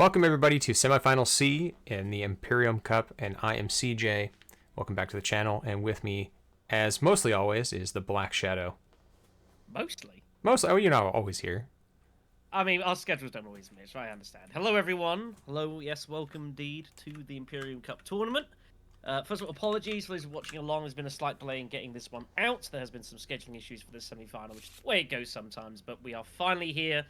Welcome everybody to Semifinal C in the Imperium Cup, and I am CJ. Welcome back to the channel, and with me, as mostly always, is the Black Shadow. Mostly? Mostly? Oh, you're not always here. I mean, our schedules don't always match, I understand. Hello everyone. Hello, yes, welcome indeed to the Imperium Cup tournament. First of all, apologies for those watching along. There's been a slight delay in getting this one out. There has been some scheduling issues for this semi-final, which is the way it goes sometimes, but we are finally here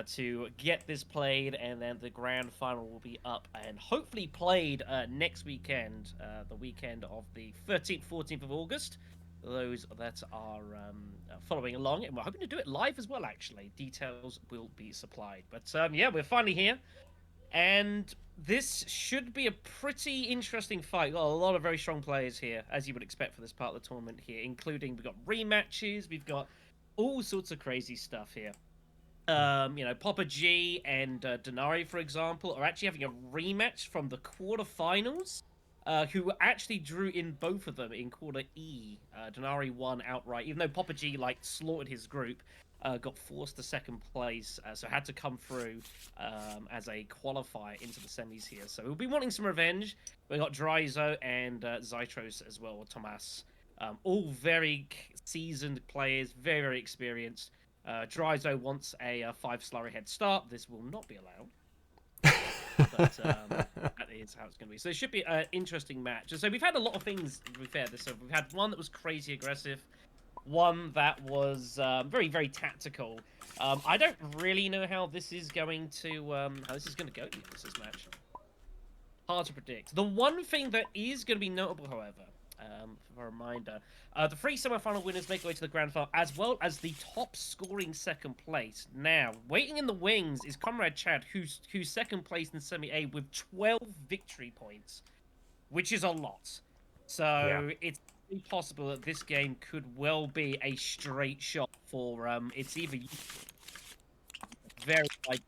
to get this played, and then the grand final will be up and hopefully played next weekend, the weekend of the 13th, 14th of August. Those that are following along, and we're hoping to do it live as well, actually. Details will be supplied. But yeah, we're finally here, and this should be a pretty interesting fight. Got a lot of very strong players here, as you would expect for this part of the tournament here, including we've got rematches, we've got all sorts of crazy stuff here. You know, Pappa G and Denary, for example, are actually having a rematch from the quarterfinals. Who actually drew in both of them in quarter E. Denary won outright, even though Pappa G slaughtered his group, got forced to second place, so had to come through as a qualifier into the semis here. So we'll be wanting some revenge. We got Dreizo and Xytrohs as well, or Tomas. All very seasoned players, very, very experienced. Dreizo wants a 5 slurry head start. This will not be allowed. But that is how it's going to be. So it should be an interesting match. So we've had a lot of things, to be fair. So we've had one that was crazy aggressive, one that was very, very tactical. I don't really know how this is going to go this match. Hard to predict. The one thing that is going to be notable, however, for a reminder, the 3 semi-final winners make their way to the grand final, as well as the top scoring second place. Now, waiting in the wings is Comrad Chad, who's second place in semi-A with 12 victory points, which is a lot. So it's possible that this game could well be a straight shot for it's either very like.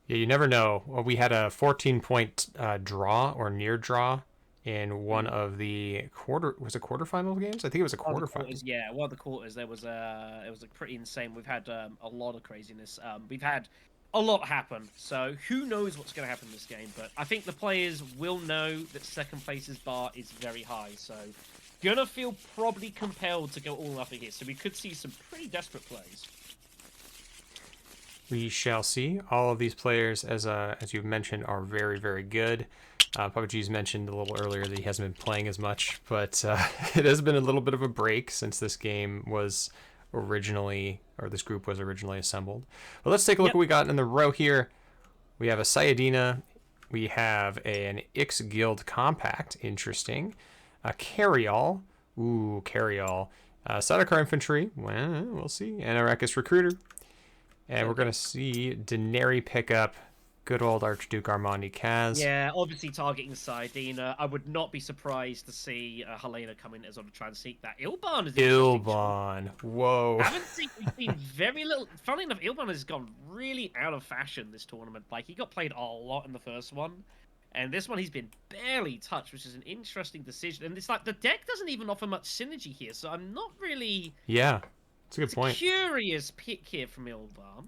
Yeah, you never know. Well, we had a 14-point draw or near draw in one of the quarterfinal games? I think it was a quarterfinal. Yeah, one of the quarters. It was pretty insane. We've had a lot of craziness. We've had a lot happen. So who knows what's going to happen in this game? But I think the players will know that second place's bar is very high. So gonna feel probably compelled to go all nothing here. So we could see some pretty desperate plays. We shall see. All of these players, as you've mentioned, are very, very good. Pappa G's mentioned a little earlier that he hasn't been playing as much, but it has been a little bit of a break since this game was originally, or this group was originally assembled. But let's take a look what we got in the row here. We have a Sayadina. We have an Ix Guild Compact. Interesting. A Carryall. Ooh, Carryall. Sadakar Infantry. Well, we'll see. And a Arrakis Recruiter. And we're going to see Denary pick up good old Archduke Armandi Kaz. Yeah, obviously targeting Sayadina. I would not be surprised to see Helena come in as sort of try and seek that. Ilban is Ilban. Whoa. We've seen very little. Funnily enough, Ilban has gone really out of fashion this tournament. Like, he got played a lot in the first one. And this one he's been barely touched, which is an interesting decision. And it's like the deck doesn't even offer much synergy here, so I'm not really... Yeah, it's a good point. Curious pick here from Ilban.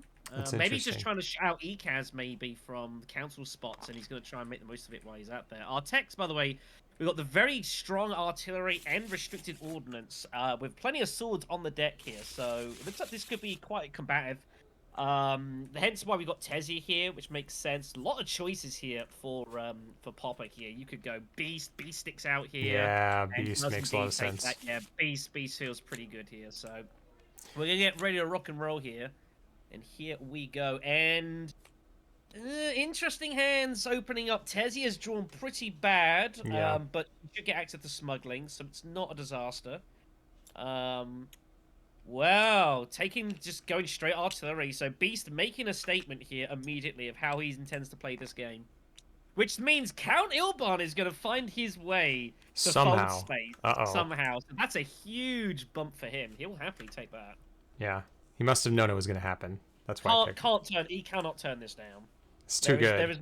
Maybe he's just trying to shout Ekaz maybe from the council spots, and he's going to try and make the most of it while he's out there. Our techs, by the way, we've got the very strong artillery and restricted ordnance, with plenty of swords on the deck here. So it looks like this could be quite combative. Hence why we got Tezzy here, which makes sense. A lot of choices here for Pappa here. You could go Beast. Beast sticks out here. Yeah, Beast makes a lot of sense. Yeah, Beast feels pretty good here. So we're gonna get ready to rock and roll here. And here we go. And interesting hands opening up. Tezzy has drawn pretty bad, but you should get access to smuggling, so it's not a disaster. Wow, just going straight artillery. So Beast making a statement here immediately of how he intends to play this game. Which means Count Ilban is going to find his way to fold space somehow. So that's a huge bump for him. He'll happily take that. Yeah, he must have known it was going to happen. That's why he cannot turn this down. It's too good.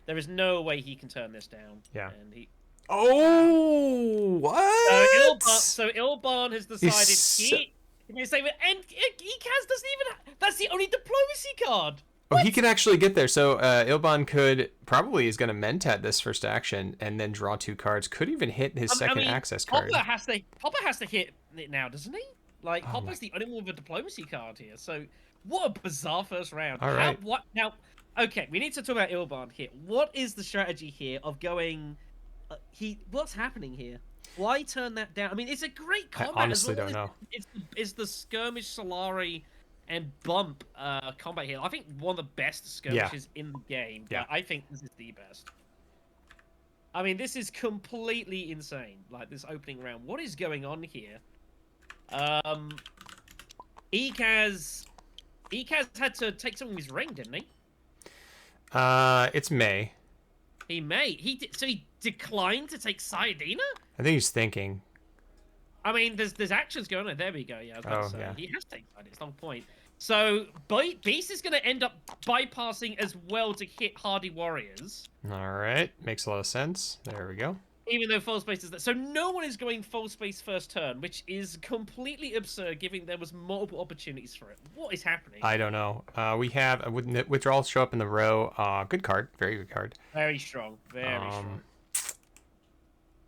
There is no way he can turn this down. Yeah. And he... Oh, what? So Ilban has decided and Ekaz doesn't even. That's the only diplomacy card. Oh, he can actually get there. So Ilban could probably is going to mentat this first action and then draw 2 cards. Could even hit his second access card. Poppa has to hit it now, doesn't he? Like Oh Poppa's the only one with a diplomacy card here. So what a bizarre first round. All right. What now? Okay, we need to talk about Ilban here. What is the strategy here of going? What's happening here? Why turn that down? I mean, it's a great combat. I honestly don't know. It's the skirmish Solari and bump combat here. I think one of the best skirmishes in the game. Yeah. I think this is the best. I mean, this is completely insane. Like this opening round. What is going on here? Ekaz had to take some of his ring, didn't he? It's May. He may. So he declined to take Sayadina? I think he's thinking. I mean, there's actions going on. There we go. Yeah, I was about to say. Yeah. He has taken Sayadina. It's not the point. So Beast is going to end up bypassing as well to hit Hardy Warriors. All right. Makes a lot of sense. There we go. Even though full space is there. So no one is going full space first turn, which is completely absurd given there was multiple opportunities for it. What is happening? I don't know. We have withdrawals show up in the row. Good card. Very good card. Very strong. Very strong.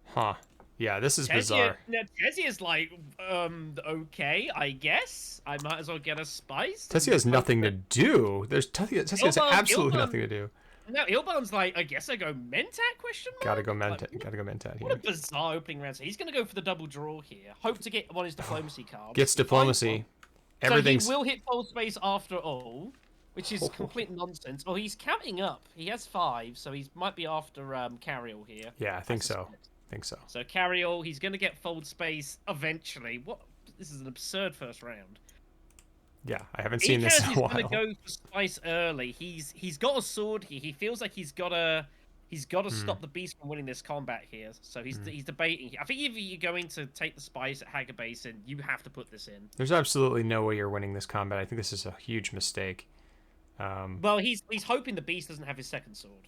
Huh. Yeah, this is bizarre. Now, Tessie is like, okay, I guess. I might as well get a spice. Tessie has nothing to do. Tessie has absolutely nothing to do. No, Ilban's like, I guess I go Mentat, question mark? Gotta go Mentat here. What a bizarre opening round. So he's going to go for the double draw here. Hope to get on his diplomacy card. Gets diplomacy. Everything's... So he will hit full space after all, which is complete nonsense. Oh, he's counting up. He has 5, so he might be after Carriol here. Yeah, I think so. So Carriol, he's going to get fold space eventually. What? This is an absurd first round. Yeah, I haven't seen this in a while. He's going to go for spice early. He's got a sword here. He feels like he's got to stop the beast from winning this combat here. So he's debating. I think if you're going to take the spice at Haga Basin, you have to put this in. There's absolutely no way you're winning this combat. I think this is a huge mistake. Well, he's hoping the beast doesn't have his second sword.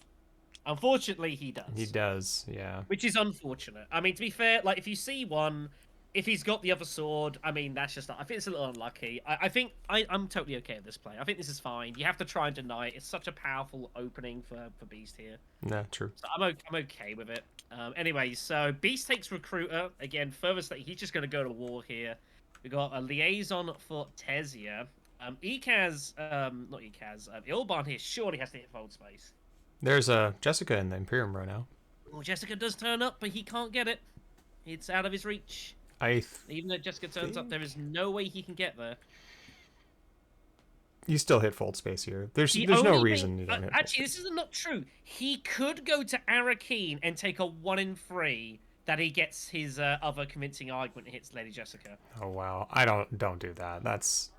Unfortunately, he does. He does, yeah. Which is unfortunate. I mean, to be fair, like if you see one. If he's got the other sword, I mean, that's just... I think it's a little unlucky. I think I'm totally okay with this play. I think this is fine. You have to try and deny it. It's such a powerful opening for Beast here. Yeah, true. So I'm okay with it. Anyway, so Beast takes Recruiter. Again, furthest that he's just going to go to war here. We got a Liaison for Tesia. Not Ekaz. Ilban here surely has to hit fold space. There's Jessica in the Imperium right now. Well, Jessica does turn up, but he can't get it. It's out of his reach. Even though Jessica turns up, there is no way he can get there. You still hit fold space here. There's no reason you don't hit actually, this is not true. He could go to Arakeen and take a 1 in 3 that he gets his other convincing argument and hits Lady Jessica. Oh wow, don't do that. That's...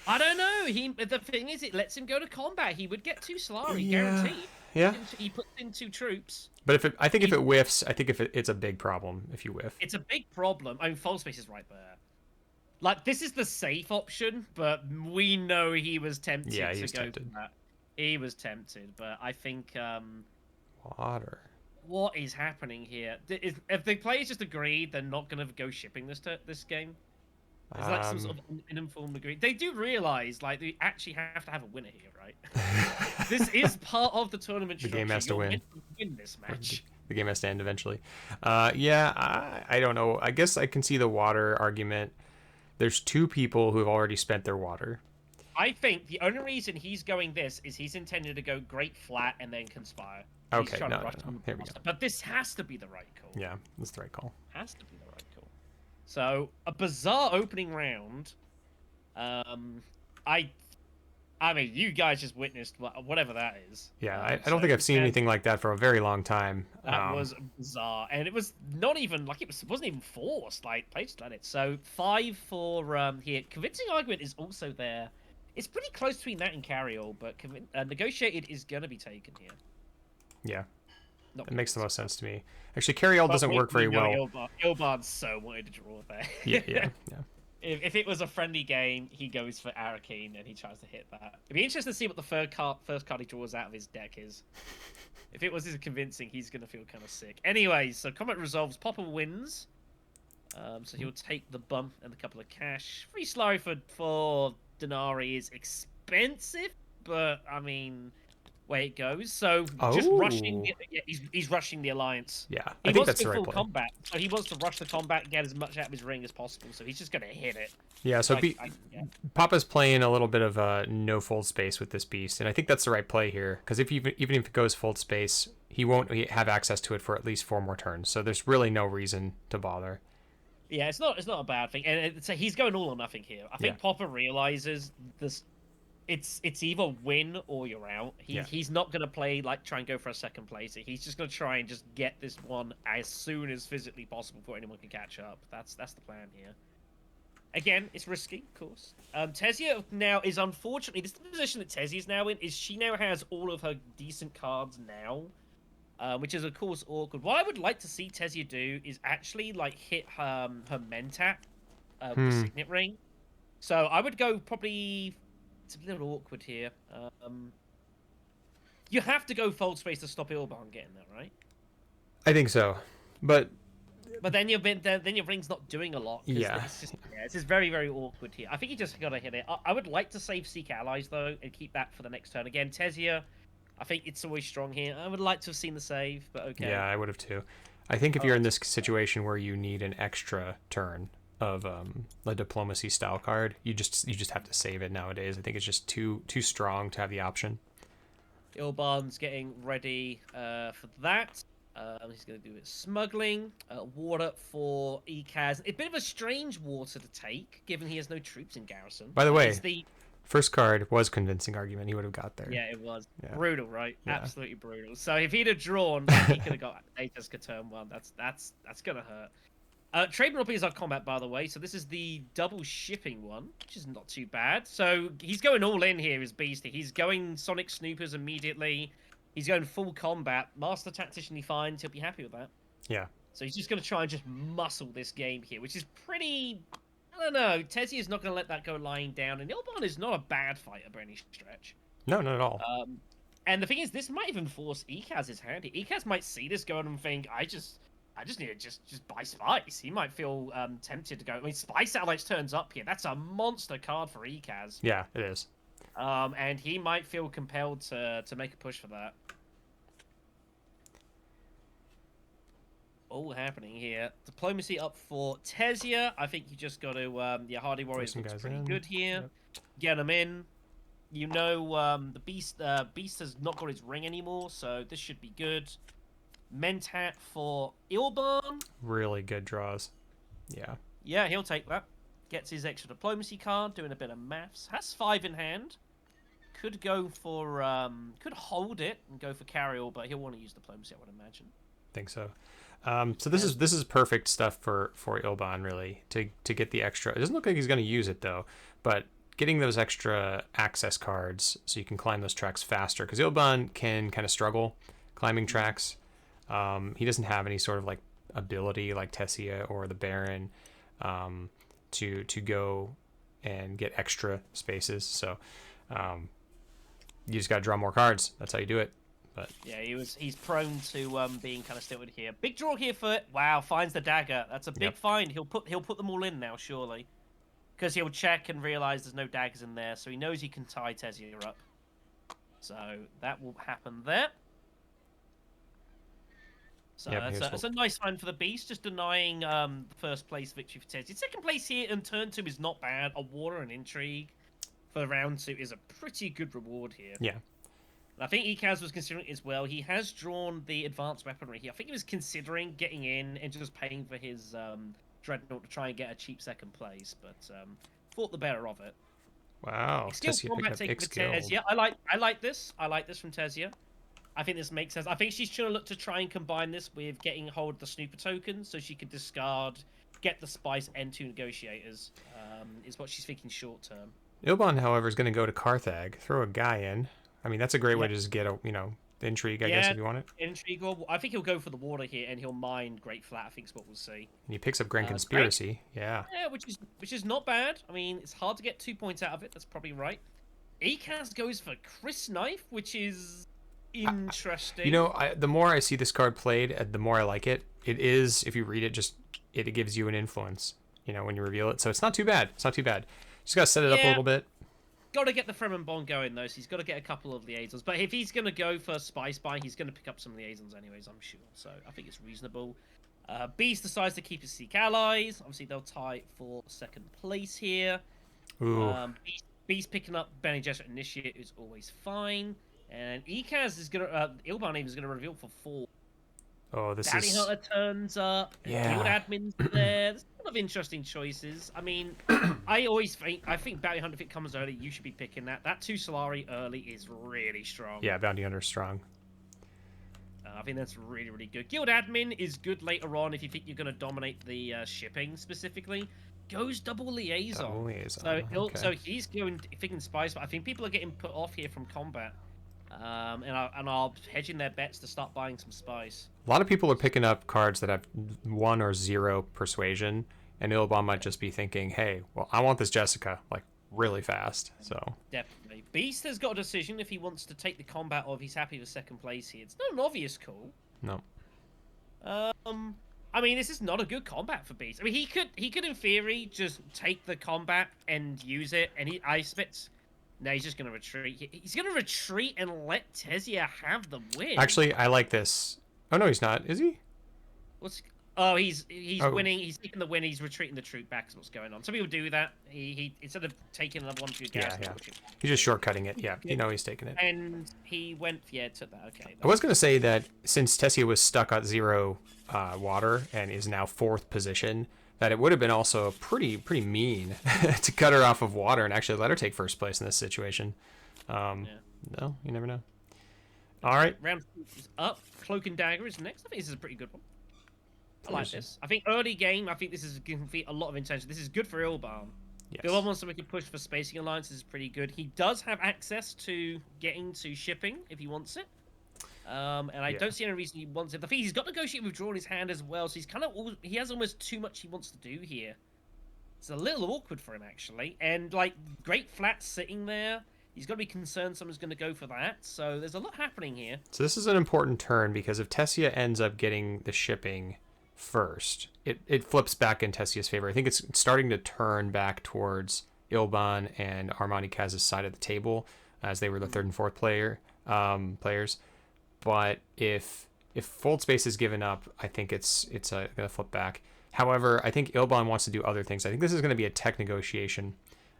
I don't know. The thing is, it lets him go to combat. He would get 2 Solari, guaranteed. Yeah. He puts in 2 troops. But I think if it whiffs, it's a big problem if you whiff. It's a big problem. I mean, fold space is right there. Like, this is the safe option, but we know he was tempted to go for that. He was tempted, but I think... Water. What is happening here? If the players just agreed they're not going to go shipping this game? Is like some sort of informed agreement? They do realize, like, they actually have to have a winner here, right? This is part of the tournament structure. The game has to win. Win this match. The game has to end eventually. Yeah, I don't know. I guess I can see the water argument. There's 2 people who have already spent their water. I think the only reason he's going this is he's intended to go Great Flat and then Conspire. Okay, no. Here we go. But this has to be the right call. Yeah, that's the right call. Has to be the right call. So, a bizarre opening round. I mean, you guys just witnessed whatever that is. Yeah, I don't think I've seen anything like that for a very long time. That was bizarre, and it was not even like it wasn't even forced. Like, play just let it. So 5 for here. Convincing argument is also there. It's pretty close between that and Carriol, but negotiated is gonna be taken here. Yeah, it makes the most sense to me. Actually, Carriol doesn't work very well. Ilbard so wanted to draw there. Yeah. If it was a friendly game, he goes for Arakeen and he tries to hit that. It'd be interesting to see what the first card he draws out of his deck is. If it was his convincing, he's going to feel kind of sick. Anyway, so combat resolves. Poppa wins. So he'll take the bump and a couple of cash. Free Slurry for Denary is expensive, but I mean, way it goes. So just rushing. Oh. Yeah, he's rushing the alliance. Yeah, He I think wants that's to the go right full play. combat, so he wants to rush the combat and get as much out of his ring as possible. So he's just going to hit it. Yeah, so Yeah. Papa's playing a little bit of no fold space with this beast, and I think that's the right play here. Because if even if it goes fold space, he won't have access to it for at least 4 more turns. So there's really no reason to bother. Yeah, it's not a bad thing, and he's going all or nothing here. I think Yeah. Pappa realizes this. It's either win or you're out. He's not gonna play like try and go for a second place. He's just gonna try and just get this one as soon as physically possible before anyone can catch up. That's the plan here. Again, it's risky, of course. Tezia now is unfortunately this is the position that Tezia's now in. Is she now has all of her decent cards now, which is of course awkward. What I would like to see Tezia do is actually like hit her Mentat with the Signet Ring. So I would go probably. It's a little awkward here. You have to go fold space to stop Ilban getting there, right? I think so, but then your ring's not doing a lot. Yeah. It's just very, very awkward here. I think you just gotta hit it. I would like to save Seek Allies though and keep that for the next turn. Again, Tezia, I think it's always strong here. I would like to have seen the save, but okay. Yeah, I would have too. I think if you're in this situation where you need an extra turn of a diplomacy style card, you just have to save it nowadays. I think it's just too strong to have the option. Ilban's getting ready for that. He's going to do it smuggling. Water for Ekaz. A bit of a strange water to take, given he has no troops in garrison. By the way, first card was convincing argument. He would have got there. Yeah, it was. Yeah. Brutal, right? Yeah. Absolutely brutal. So if he'd have drawn, he could have got Aetuska turn 1. That's going to hurt. Trade Monopoly is our combat, by the way. So this is the double shipping one, which is not too bad. So he's going all in here, is Beastie. He's going Sonic Snoopers immediately. He's going full combat. Master Tactician he finds. He'll be happy with that. Yeah. So he's just going to try and just muscle this game here, which is pretty... I don't know. Tezzy is not going to let that go lying down. And Ilban is not a bad fighter by any stretch. No, not at all. And the thing is, this might even force Ekaz's hand. Ekaz might see this going and think, I just need to just buy Spice. He might feel tempted to go. I mean, Spice Allies turns up here. That's a monster card for Ekaz. Yeah, it is. And he might feel compelled to make a push for that. All happening here. Diplomacy up for Tezia. I think you just got to... Hardy Warriors looks pretty good here. Yep. Get them in. You know, the Beast has not got his ring anymore, so this should be good. Mentat for Ilban. Really good draws. Yeah. Yeah, he'll take that. Gets his extra diplomacy card, doing a bit of maths. Has 5 in hand. Could go for... could hold it and go for carry-all, but he'll want to use diplomacy, I would imagine. Think so. So this is perfect stuff for Ilban, really, to get the extra. It doesn't look like he's going to use it, though, but getting those extra access cards so you can climb those tracks faster, because Ilban can kind of struggle climbing tracks. He doesn't have any sort of like ability like Tessia or the Baron to go and get extra spaces. So you just got to draw more cards. That's how you do it. But yeah, he's prone to being kind of stilted here. Big draw here for wow, finds the dagger. That's a big find. He'll put them all in now, surely, because he'll check and realize there's no daggers in there, so he knows he can tie Tessia up. So that will happen there. So that's a nice find for the Beast, just denying first place victory for Tessia. Second place here in turn 2 is not bad. A Water and Intrigue for round 2 is a pretty good reward here. Yeah. I think Ekaz was considering it as well. He has drawn the advanced weaponry here. I think he was considering getting in and just paying for his Dreadnought to try and get a cheap second place, but thought the better of it. Wow. Still combat taking for Tezia. I like this. I like this from Tezia. I think this makes sense. I think she's trying to look to try and combine this with getting hold of the Snooper token so she could discard, get the Spice and 2 Negotiators, is what she's thinking short term. Ilban, however, is going to go to Carthag, throw a guy in. I mean, that's a great way to just get a, intrigue, I guess, if you want it. Intrigue. I think he'll go for the water here, and he'll mine Great Flat. I think is what we'll see. And he picks up Grand Conspiracy. Yeah. Yeah, which is not bad. I mean, it's hard to get 2 points out of it. That's probably right. Ekaz goes for Chris Knife, which is interesting. The more I see this card played, the more I like it. It is, if you read it, it gives you an influence, when you reveal it. So it's not too bad. It's not too bad. Just got to set it up a little bit. got to get the Fremen Bond going though, so he's got to get a couple of liaisons. But if he's going to go for Spy Spy, he's going to pick up some liaisons anyways, I'm sure. So I think it's reasonable. Beast decides to keep his Seek allies. Obviously, they'll tie for second place here. Ooh. Beast picking up Bene Gesserit Initiate is always fine. And Ekaz is going to... Ilban even is going to reveal for 4. Oh, this Bounty is... Hunter turns up. Yeah. Guild Admin's there. There's a lot of interesting choices. I mean, I think Bounty Hunter, if it comes early, you should be picking that. That 2 Solari early is really strong. Yeah, Bounty Hunter's strong. I think that's really, really good. Guild Admin is good later on if you think you're going to dominate the shipping specifically. Goes double liaison. Double liaison. So he's going thinking spies, but I think people are getting put off here from combat. And are hedging their bets to start buying some spice. A lot of people are picking up cards that have 1 or 0 persuasion, and Ilban might just be thinking, hey, well, I want this Jessica, like, really fast, so... Definitely. Beast has got a decision if he wants to take the combat or if he's happy with second place here. It's not an obvious call. No. I mean, this is not a good combat for Beast. I mean, he could in theory just take the combat and use it, and I expect... No, he's just going to retreat. He's going to retreat and let Tessia have the win. Actually, I like this. Oh, no, he's not. Is he? Oh, he's winning. He's taking the win. He's retreating the troop back is what's going on. Some people do that. He instead of taking another one to your gas. Yeah. He's just shortcutting it. Yeah, you know he's taking it. And he went, took that. Okay. I was going to say that since Tessia was stuck at 0 water and is now 4th position, that it would have been also pretty mean to cut her off of water and actually let her take first place in this situation. No, you never know. All right. Round 2 is up. Cloak and Dagger is next. I think this is a pretty good one. I like this. I think early game, I think this is going to be a lot of intention. This is good for Ilban. Yes. Ilban wants to make a push for spacing alliances is pretty good. He does have access to getting to shipping if he wants it. And I don't see any reason he wants it. The thing he's got negotiate withdraw in his hand as well, so he's he has almost too much he wants to do here. It's a little awkward for him actually, and like great flat sitting there. He's got to be concerned someone's going to go for that. So there's a lot happening here. So this is an important turn because if Tessia ends up getting the shipping first, it flips back in Tessia's favor. I think it's starting to turn back towards Ilban and Armani Kaz's side of the table as they were the 3rd and 4th players. But if Fold Space is given up, I think it's going to flip back. However, I think Ilban wants to do other things. I think this is going to be a tech negotiation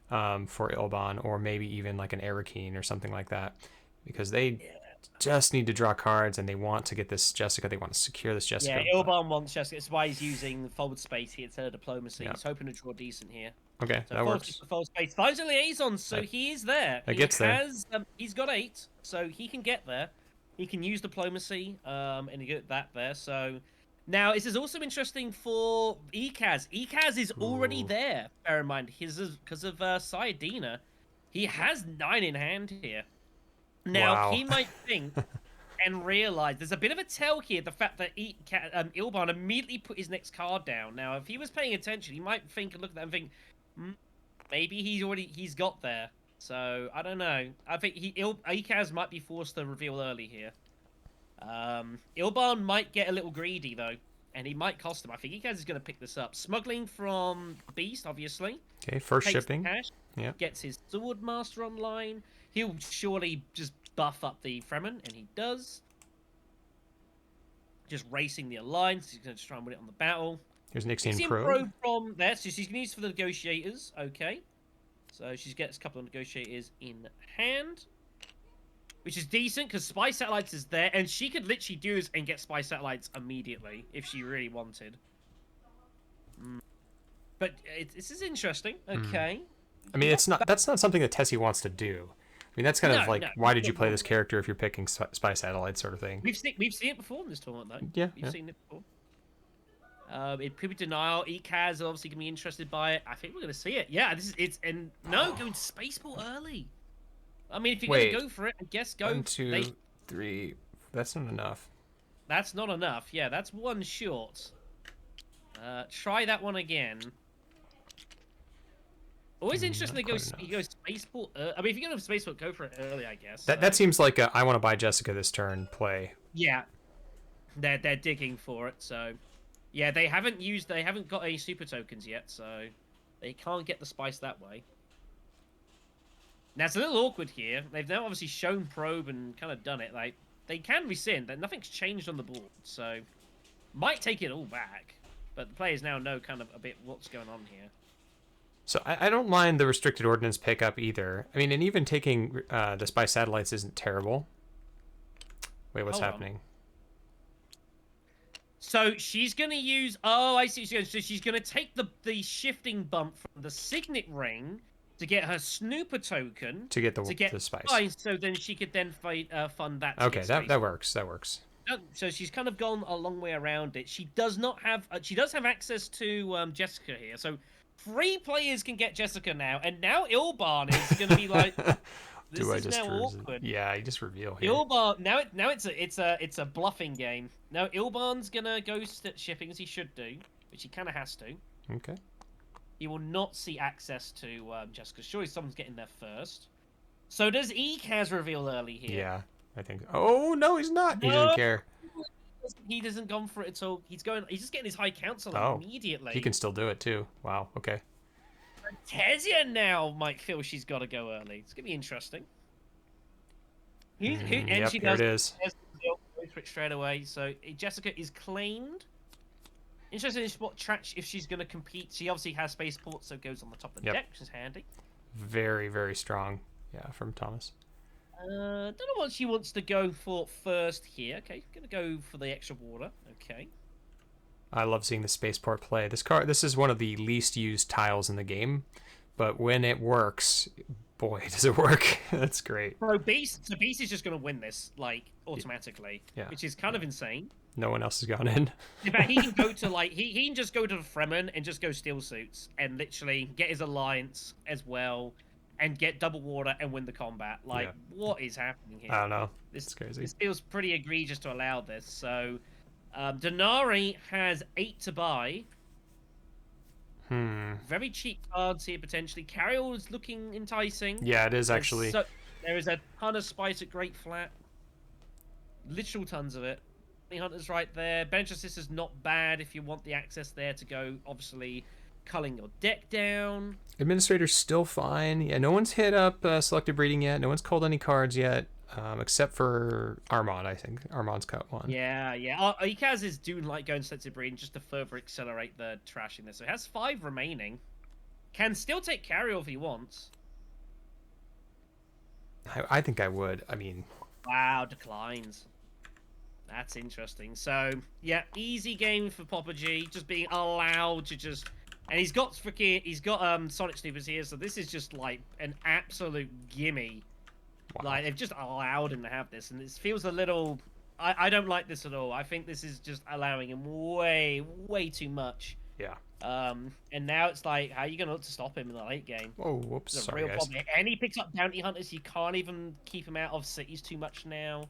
for Ilban, or maybe even like an Arakeen or something like that, because they just need to draw cards and they want to get this Jessica. They want to secure this Jessica. Yeah, Ilban wants Jessica. That's why he's using Fold Space here instead of Diplomacy. Yeah. He's hoping to draw decent here. Okay, So that works. Fold Space finds a liaison, so he is there. He's got 8, so he can get there. He can use Diplomacy, and get that there. So now this is also interesting for Ekaz. Ekaz is already there. Bear in mind, because of Sayadina, he has 9 in hand here. Now he might think and realize there's a bit of a tell here. The fact that Ilban immediately put his next card down. Now, if he was paying attention, he might think and look at that and think, maybe he's got there. So I don't know. I think Ekaz might be forced to reveal early here. Ilban might get a little greedy though, and he might cost him. I think Ekaz is going to pick this up. Smuggling from Beast, obviously. Okay, first Takes shipping. Cash, gets his Sword Master online. He'll surely just buff up the Fremen, and he does. Just racing the alliance. He's going to try and win it on the battle. Here's Nixian Probe from there, so she's going to use for the negotiators. Okay. So she gets a couple of negotiators in hand, which is decent because Spy Satellites is there, and she could literally do this and get Spy Satellites immediately if she really wanted. But this is interesting. Okay. I mean, that's not something that Tessie wants to do. I mean, that's kind of like, why did you play this character if you're picking Spy Satellites sort of thing? We've seen it before in this tournament, though. Yeah, we've seen it before. It could be Denial. Ekaz is obviously gonna be interested by it. I think we're gonna see it. Yeah, going to Spaceport early. I mean, if you're gonna go for it, I guess go. 1, 2, 3. That's not enough. That's not enough. Yeah, that's one short. Try that one again. Always interesting. He goes Spaceport. I mean, if you're gonna Spaceport, go for it early, I guess. That seems like I want to buy Jessica this turn play. Yeah, they're digging for it. So. Yeah, they haven't got any super tokens yet, so they can't get the spice that way. Now it's a little awkward here. They've now obviously shown probe and kind of done it. Like they can rescind, and nothing's changed on the board, so might take it all back. But the players now know kind of a bit what's going on here. So I don't mind the restricted ordnance pickup either. I mean, and even taking the spy satellites isn't terrible. Wait, what's happening? So she's going to use... Oh, I see. So she's going to take the shifting bump from the signet ring to get her snooper token. To get the spice. So then she could then fund that. Okay, that works. That works. So she's kind of gone a long way around it. She does not have... she does have access to Jessica here. So 3 players can get Jessica now. And now Ilban is going to be like... This Do I is just now awkward. Yeah, I just reveal here. Ilban now it's a bluffing game. Now Ilban's gonna go shipping as he should do, which he kind of has to. Okay. He will not see access to Jessica. Surely someone's getting there first. So does Ekaz reveal early here? Yeah, I think. Oh no, he's not. He doesn't care. He doesn't gone for it at all. He's just getting his high council immediately. He can still do it too. Wow. Okay. Tezia now might feel she's got to go early. It's gonna be interesting. Yep, she here it is. Goes for it straight away. So Jessica is claimed. Interesting in what track if she's going to compete. She obviously has spaceport, so it goes on the top of the deck, which is handy. Very, very strong. Yeah, from Thomas. Don't know what she wants to go for first here. Okay, gonna go for the extra water. Okay. I love seeing the spaceport play. This is one of the least used tiles in the game, but when it works, boy, does it work. That's great. So Beast is just going to win this, like, automatically, which is kind of insane. No one else has gone in. In fact, he can go to, like, he can just go to the Fremen and just go steel suits and literally get his alliance as well and get double water and win the combat. Like, what is happening here? I don't know. This is crazy. This feels pretty egregious to allow this. So, Denary has 8 to buy. Very cheap cards here, potentially. Carriol is looking enticing. Yeah, it is actually. There is a ton of spice at Great Flat. Literal tons of it. The Hunter's right there. Bench Assist is not bad if you want the access there to go, obviously, culling your deck down. Administrator's still fine. Yeah, no one's hit up selective breeding yet. No one's called any cards yet, except for Armand, I think. Armand's cut one. Yeah. Ikaz is doing like going selective breeding just to further accelerate the trashing there. So he has 5 remaining. Can still take Carriol if he wants. I think I would. I mean... Wow, declines. That's interesting. So, yeah, easy game for Pappa G. Just being allowed to just... And he's got Sonic Snoopers here, so this is just, like, an absolute gimme. Wow. Like, they've just allowed him to have this, and it feels a little... I don't like this at all. I think this is just allowing him way, way too much. Yeah. And now it's like, how are you going to look to stop him in the late game? Oh, whoops, it's a sorry, real guys. problem. And he picks up bounty hunters. You can't even keep him out of cities too much now.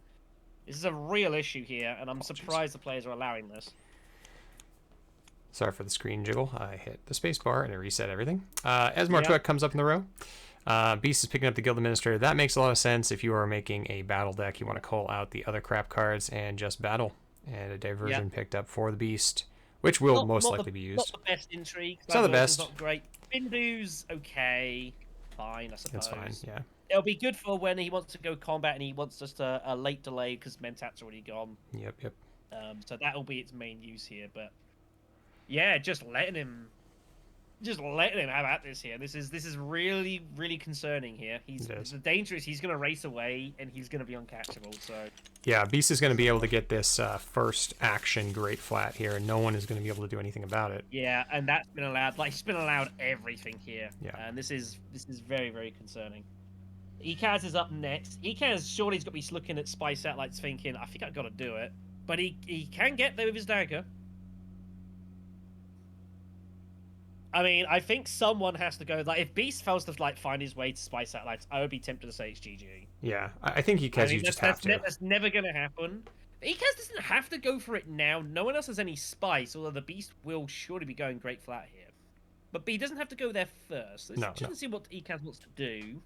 This is a real issue here, and I'm surprised the players are allowing this. Sorry for the screen jiggle. I hit the space bar and it reset everything. As Martuek comes up in the row, Beast is picking up the Guild Administrator. That makes a lot of sense if you are making a battle deck. You want to call out the other crap cards and just battle. And a diversion picked up for the Beast, which will most likely be used. Not the best Intrigue. It's not the best. Not great. Bindu's okay. Fine, I suppose. It's fine, yeah. It'll be good for when he wants to go combat and he wants just a late delay because Mentat's already gone. Yep. So that'll be its main use here, but yeah, just letting him have at this here. This is really, really concerning here. The danger is he's gonna race away and he's gonna be uncatchable. So yeah, Beast is gonna be able to get this first action Great Flat here, and no one is gonna be able to do anything about it. Yeah, and that's been allowed. Like, he's been allowed everything here. Yeah, and this is very, very concerning. Ekaz is up next. Ekaz surely he's got to be looking at spy satellites thinking, I think I've got to do it. But he can get there with his dagger. I mean, I think someone has to go. Like, if Beast fails to like find his way to spy satellites, I would be tempted to say it's GG. Yeah, I think Ekaz, you just have to. That's never going to happen. Ekaz doesn't have to go for it now. No one else has any spice, although the Beast will surely be going Great Flat here. But he doesn't have to go there first. Let's just see what Ekaz wants to do.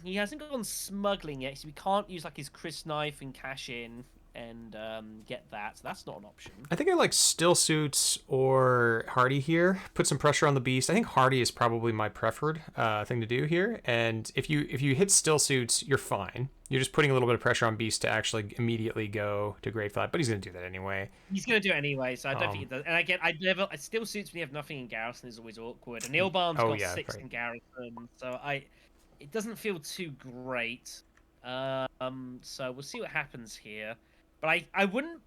He hasn't gone smuggling yet, so we can't use like his Chris knife and cash in. and get that. So that's not an option. I think I like still suits or Hardy here. Put some pressure on the beast. I think Hardy is probably my preferred thing to do here. And if you hit still suits, you're fine. You're just putting a little bit of pressure on beast to actually immediately go to Great Flat, but he's gonna do that anyway. He's gonna do it anyway, so I don't think it does. And again, it still suits when you have nothing in Garrison is always awkward. And Ilban's got 6 in Garrison, so it doesn't feel too great. So we'll see what happens here. But I wouldn't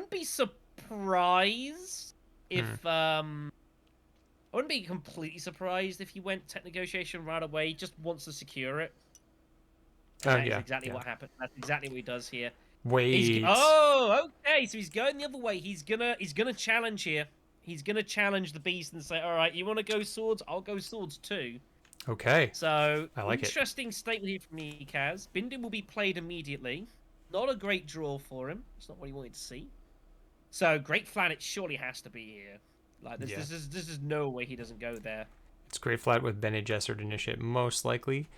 be surprised if I wouldn't be completely surprised if he went tech negotiation right away. He just wants to secure it. That is exactly what happened. That's exactly what he does here. Wait. Oh, okay. So he's going the other way. He's gonna challenge here. He's gonna challenge the beast and say, "All right, you want to go swords? I'll go swords too." Okay. So I like interesting statement here from Kaz. Bindin will be played immediately. Not a great draw for him. It's not what he wanted to see. So Great Flat, it surely has to be here. Like this is no way he doesn't go there. It's Great Flat with Bene Gesserit initiate most likely,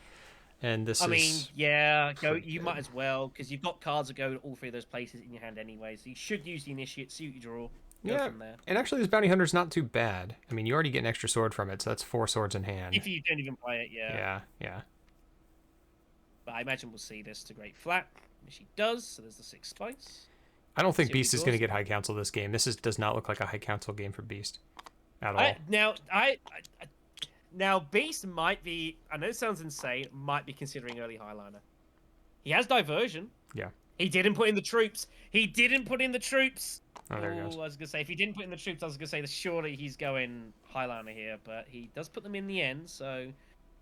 and this. I mean, yeah, go. You might as well because you've got cards that go to all 3 of those places in your hand anyway. So you should use the initiate, see what you draw. Yeah, and actually this Bounty Hunter's not too bad. I mean, you already get an extra sword from it, so that's 4 swords in hand. If you don't even play it, yeah. Yeah. But I imagine we'll see this to Great Flat. She does, so there's the 6 spice. I don't think Beast is going to get High Council this game. This does not look like a High Council game for Beast at all. Now Beast might be, I know it sounds insane, might be considering early Highliner. He has Diversion. Yeah. He didn't put in the troops. Oh, there he goes. I was going to say, if he didn't put in the troops, I was going to say that surely he's going Highliner here, but he does put them in the end, so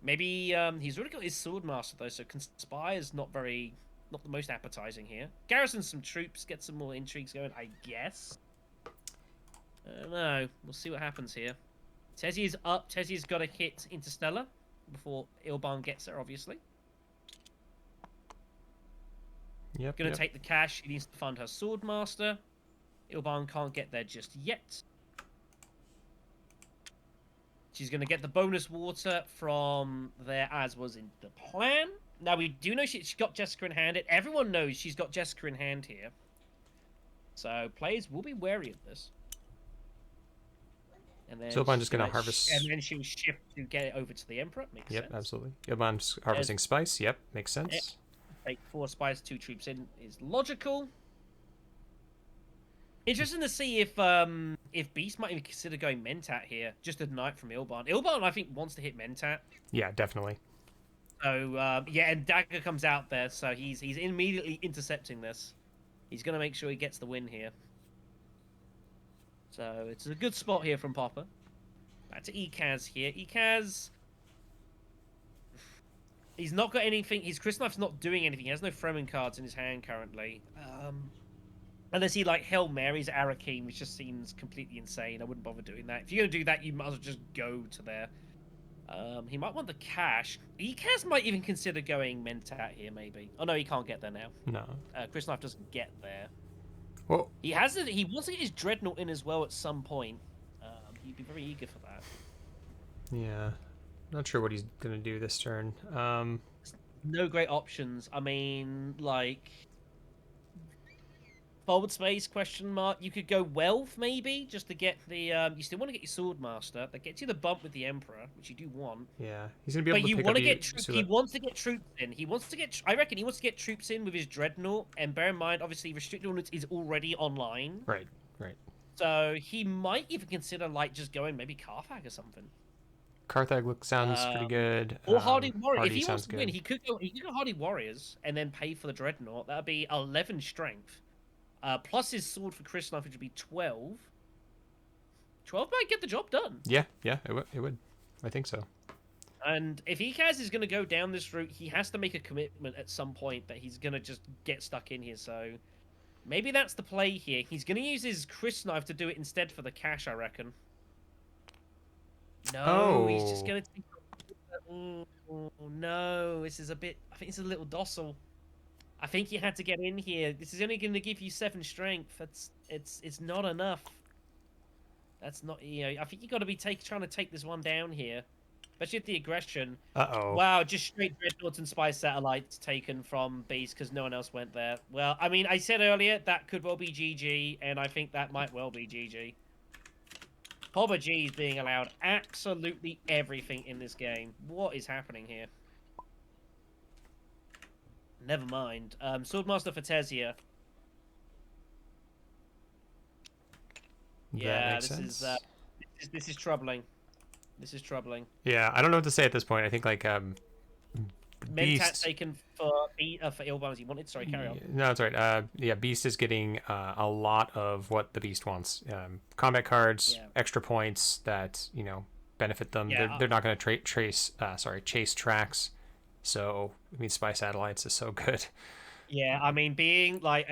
maybe he's already got his Swordmaster though, so Conspire is not the most appetizing here. Garrison some troops, get some more intrigues going, I guess. I don't know. We'll see what happens here. Tezzy is up. Tezzy's got to hit Interstellar before Ilban gets there, obviously. Gonna take the cash. She needs to fund her Swordmaster. Ilban can't get there just yet. She's gonna get the bonus water from there, as was in the plan. Now, we do know she's got Jessica in hand. Everyone knows she's got Jessica in hand here. So, players will be wary of this. And then Ilban's just going to harvest... And then she'll shift to get it over to the Emperor. Makes sense. Yep, absolutely. Ilban's harvesting spice. Yep, makes sense. Take 4 spice, 2 troops in is logical. Interesting to see if Beast might even consider going Mentat here. Just a knight from Ilban. Ilban, I think, wants to hit Mentat. Yeah, definitely. So, yeah, and Dagger comes out there, so he's immediately intercepting this. He's going to make sure he gets the win here. So, it's a good spot here from Pappa. Back to Ekaz here. Ekaz... He's not got anything... His Chris Knife's not doing anything. He has no Fremen cards in his hand currently. Unless he, like, Hail Marys Arakim, which just seems completely insane. I wouldn't bother doing that. If you're going to do that, you might as well just go to there. He might want the cash. Ekaz might even consider going Mentat here, maybe. Oh, no, he can't get there now. No. Chris Knife doesn't get there. Well, he has it. He wants to get his Dreadnought in as well at some point. He'd be very eager for that. Yeah. Not sure what he's going to do this turn. No great options. I mean, like... Forward space, question mark. You could go Wealth, maybe, just to get the... you still want to get your Swordmaster. That gets you the bump with the Emperor, which you do want. Yeah, he's going to be able to pick up he wants to get troops in. He wants to get... I reckon he wants to get troops in with his Dreadnought. And bear in mind, obviously, Restricted Ordnance is already online. Right. So he might even consider, like, just going maybe Carthag or something. Carthag sounds pretty good. Or Hardy Warriors. If he wants to win, he could go Hardy Warriors and then pay for the Dreadnought. That would be 11 strength. Plus his sword for Chris Knife, which would be 12. 12 might get the job done. Yeah, it would. I think so. And if Ekaz is going to go down this route, he has to make a commitment at some point that he's going to just get stuck in here. So maybe that's the play here. He's going to use his Chris Knife to do it instead for the cash, I reckon. No, he's just going to take... Oh, no, this is a bit... I think it's a little docile. I think you had to get in here. This is only going to give you 7 strength. It's not enough. That's not, I think you got to be trying to take this one down here. especially with the aggression. Uh-oh. Wow, just straight Dreadnoughts and Spy Satellites taken from Beast because no one else went there. Well, I mean, I said earlier that could well be GG, and I think that might well be GG. Pappa G is being allowed absolutely everything in this game. What is happening here? Never mind. Swordmaster for Tesia. That makes sense. This is troubling. This is troubling. Yeah, I don't know what to say at this point. I think like Mentat Beast taken for Ilban as he wanted. Sorry, carry on. No, that's right. Yeah, Beast is getting a lot of what the Beast wants. Combat cards, extra points that benefit them. Yeah, they're not going to chase tracks. So I mean, Spy Satellites is so good. Yeah, I mean, being like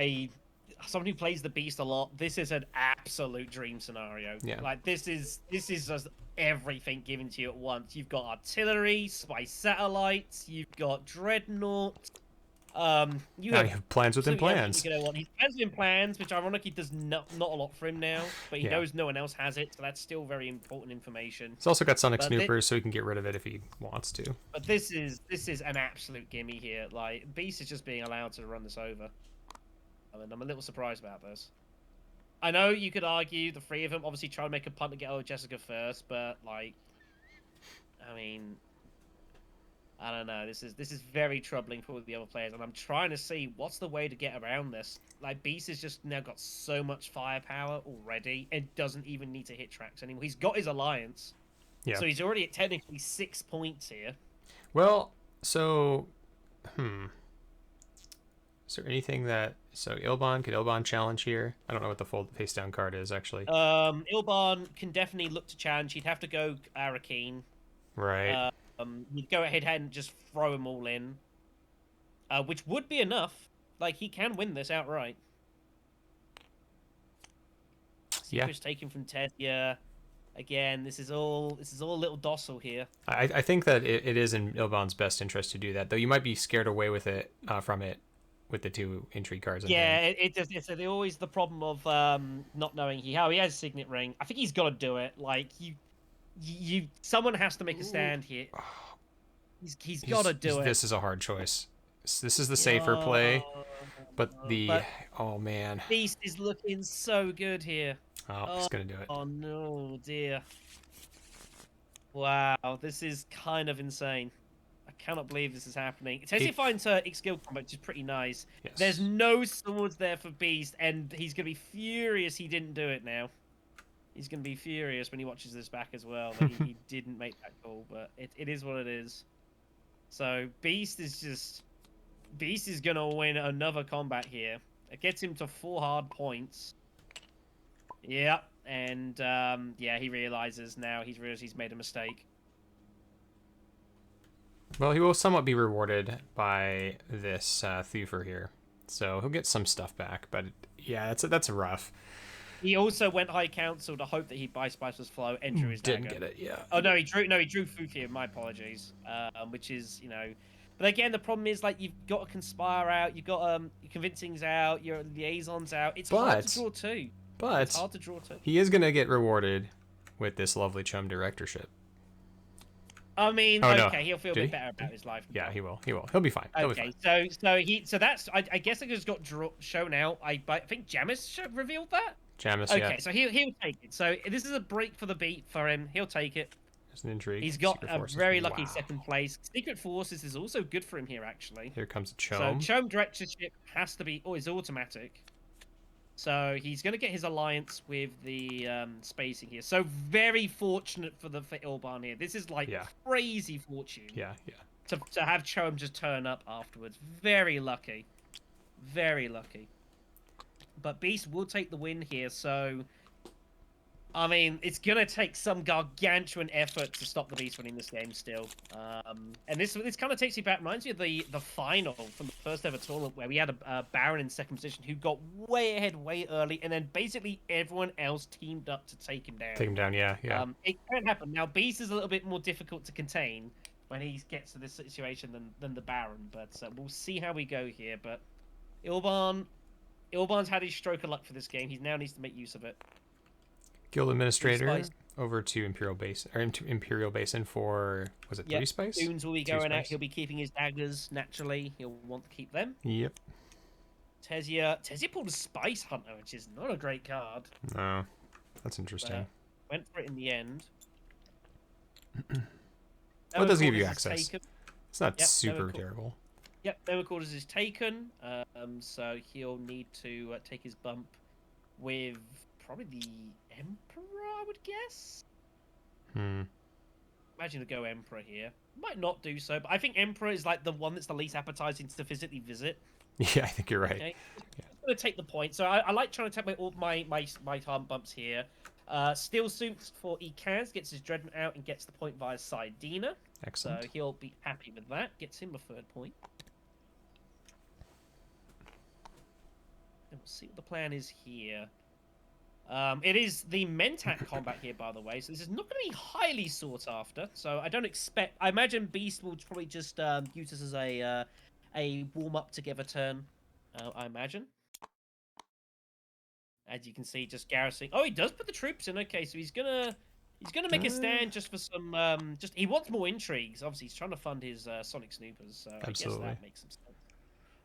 someone who plays the Beast a lot, this is an absolute dream scenario. Yeah. Like this is just everything given to you at once. You've got artillery, Spy Satellites, you've got Dreadnought. You have plans within plans. He's plans within plans, which ironically does not a lot for him now, but he knows no one else has it, so that's still very important information. He's also got Sonic Snoopers, so he can get rid of it if he wants to. But this is an absolute gimme here. Like Beast is just being allowed to run this over. I mean, I'm a little surprised about this. I know you could argue the three of them obviously try to make a punt to get over Jessica first, but like, I mean, I don't know. This is very troubling for the other players, and I'm trying to see what's the way to get around this. Like Beast has just now got so much firepower already, and doesn't even need to hit tracks anymore. He's got his alliance, so he's already at technically 6 points here. Well, so, is there anything that could Ilban challenge here? I don't know what the face down card is actually. Ilban can definitely look to challenge. He'd have to go Arakeen. Right. You'd go ahead and just throw them all in, which would be enough. Like he can win this outright. Secret's taken from Tesia. Again, this is all a little docile here. I think that it is in Ilban's best interest to do that, though you might be scared away with it from it with the two Intrigue cards. It's always the problem of not knowing how he has Signet Ring. I think he's got to do it. Like someone has to make a stand here. He's got to do it. This is a hard choice. This is the safer play, but oh man, Beast is looking so good here. Oh, he's gonna do it. Oh no, dear. Wow, this is kind of insane. I cannot believe this is happening. Tesia finds her X-Skill combat, which is pretty nice. Yes. There's no swords there for Beast, and he's going to be furious he didn't do it now. He's going to be furious when he watches this back as well, that he didn't make that call, but it is what it is. So, Beast is going to win another combat here. It gets him to 4 hard points. Yep, and he realizes now he's made a mistake. Well, he will somewhat be rewarded by this Thiefer here, so he'll get some stuff back. But yeah, that's rough. He also went High Council to hope that he'd buy Spicer's Flow and drew his Didn't dagger. get it, yeah. Oh no, he drew Fuki. My apologies. Which is but again the problem is like you've got to conspire out, you've got your convincing's out, your liaisons out. It's hard to draw too. But it's hard to draw too. He is gonna get rewarded with this lovely chum directorship. I mean, he'll feel a bit better about his life. Yeah, he will. He'll be fine. Okay, so that's I guess it just got shown out. I think Jamis revealed that. Jamis, okay, so he'll take it. So this is a break for the beat for him. He'll take it. It's an Intrigue. He's got a very lucky second place. Secret Forces is also good for him here, actually. Here comes a Chom. So Chom directorship has to be is automatic. So he's going to get his alliance with the spacing here. So very fortunate for Ilban here. This is like crazy fortune. Yeah. To have Chom just turn up afterwards. Very lucky. Very lucky. But Beast will take the win here, so I mean, it's going to take some gargantuan effort to stop the Beast winning this game still. And this kind of takes you back, reminds me of the final from the first ever tournament where we had a Baron in second position who got way ahead way early, and then basically everyone else teamed up to take him down. Take him down, yeah. It can happen. Now, Beast is a little bit more difficult to contain when he gets to this situation than the Baron, but we'll see how we go here. But Ilban's had his stroke of luck for this game. He now needs to make use of it. Guild Administrator over to Imperial Base or into Imperial Basin for was it Yep. 3 spice? Dunes will be 2 going out. spice? He'll be keeping his daggers naturally. He'll want to keep them. Yep. Tesia pulled a Spice Hunter, which is not a great card. No, that's interesting. Went for it in the end. Well, it does give you access. Taken. It's not super terrible. Yep, no quarters is taken. So he'll need to take his bump with probably the Emperor, I would guess. Imagine to go Emperor here. Might not do so, but I think Emperor is like the one that's the least appetizing to physically visit. Yeah, I think you're right. Okay. Yeah. I'm gonna take the point. So I like trying to take all my harm bumps here. Steel Suits for Ekaz gets his Dreadnought out and gets the point via Sidina. Excellent. So he'll be happy with that. Gets him a 3rd point. And we'll see what the plan is here. It is the Mentat combat here, by the way, so this is not going to be highly sought after. So I don't expect. I imagine Beast will probably just use this as a warm up to give a turn. I imagine. As you can see, just garrisoning. Oh, he does put the troops in. Okay, so he's gonna make a stand just for some. He wants more intrigues. Obviously, he's trying to fund his Sonic Snoopers. So Absolutely. I guess that makes some sense.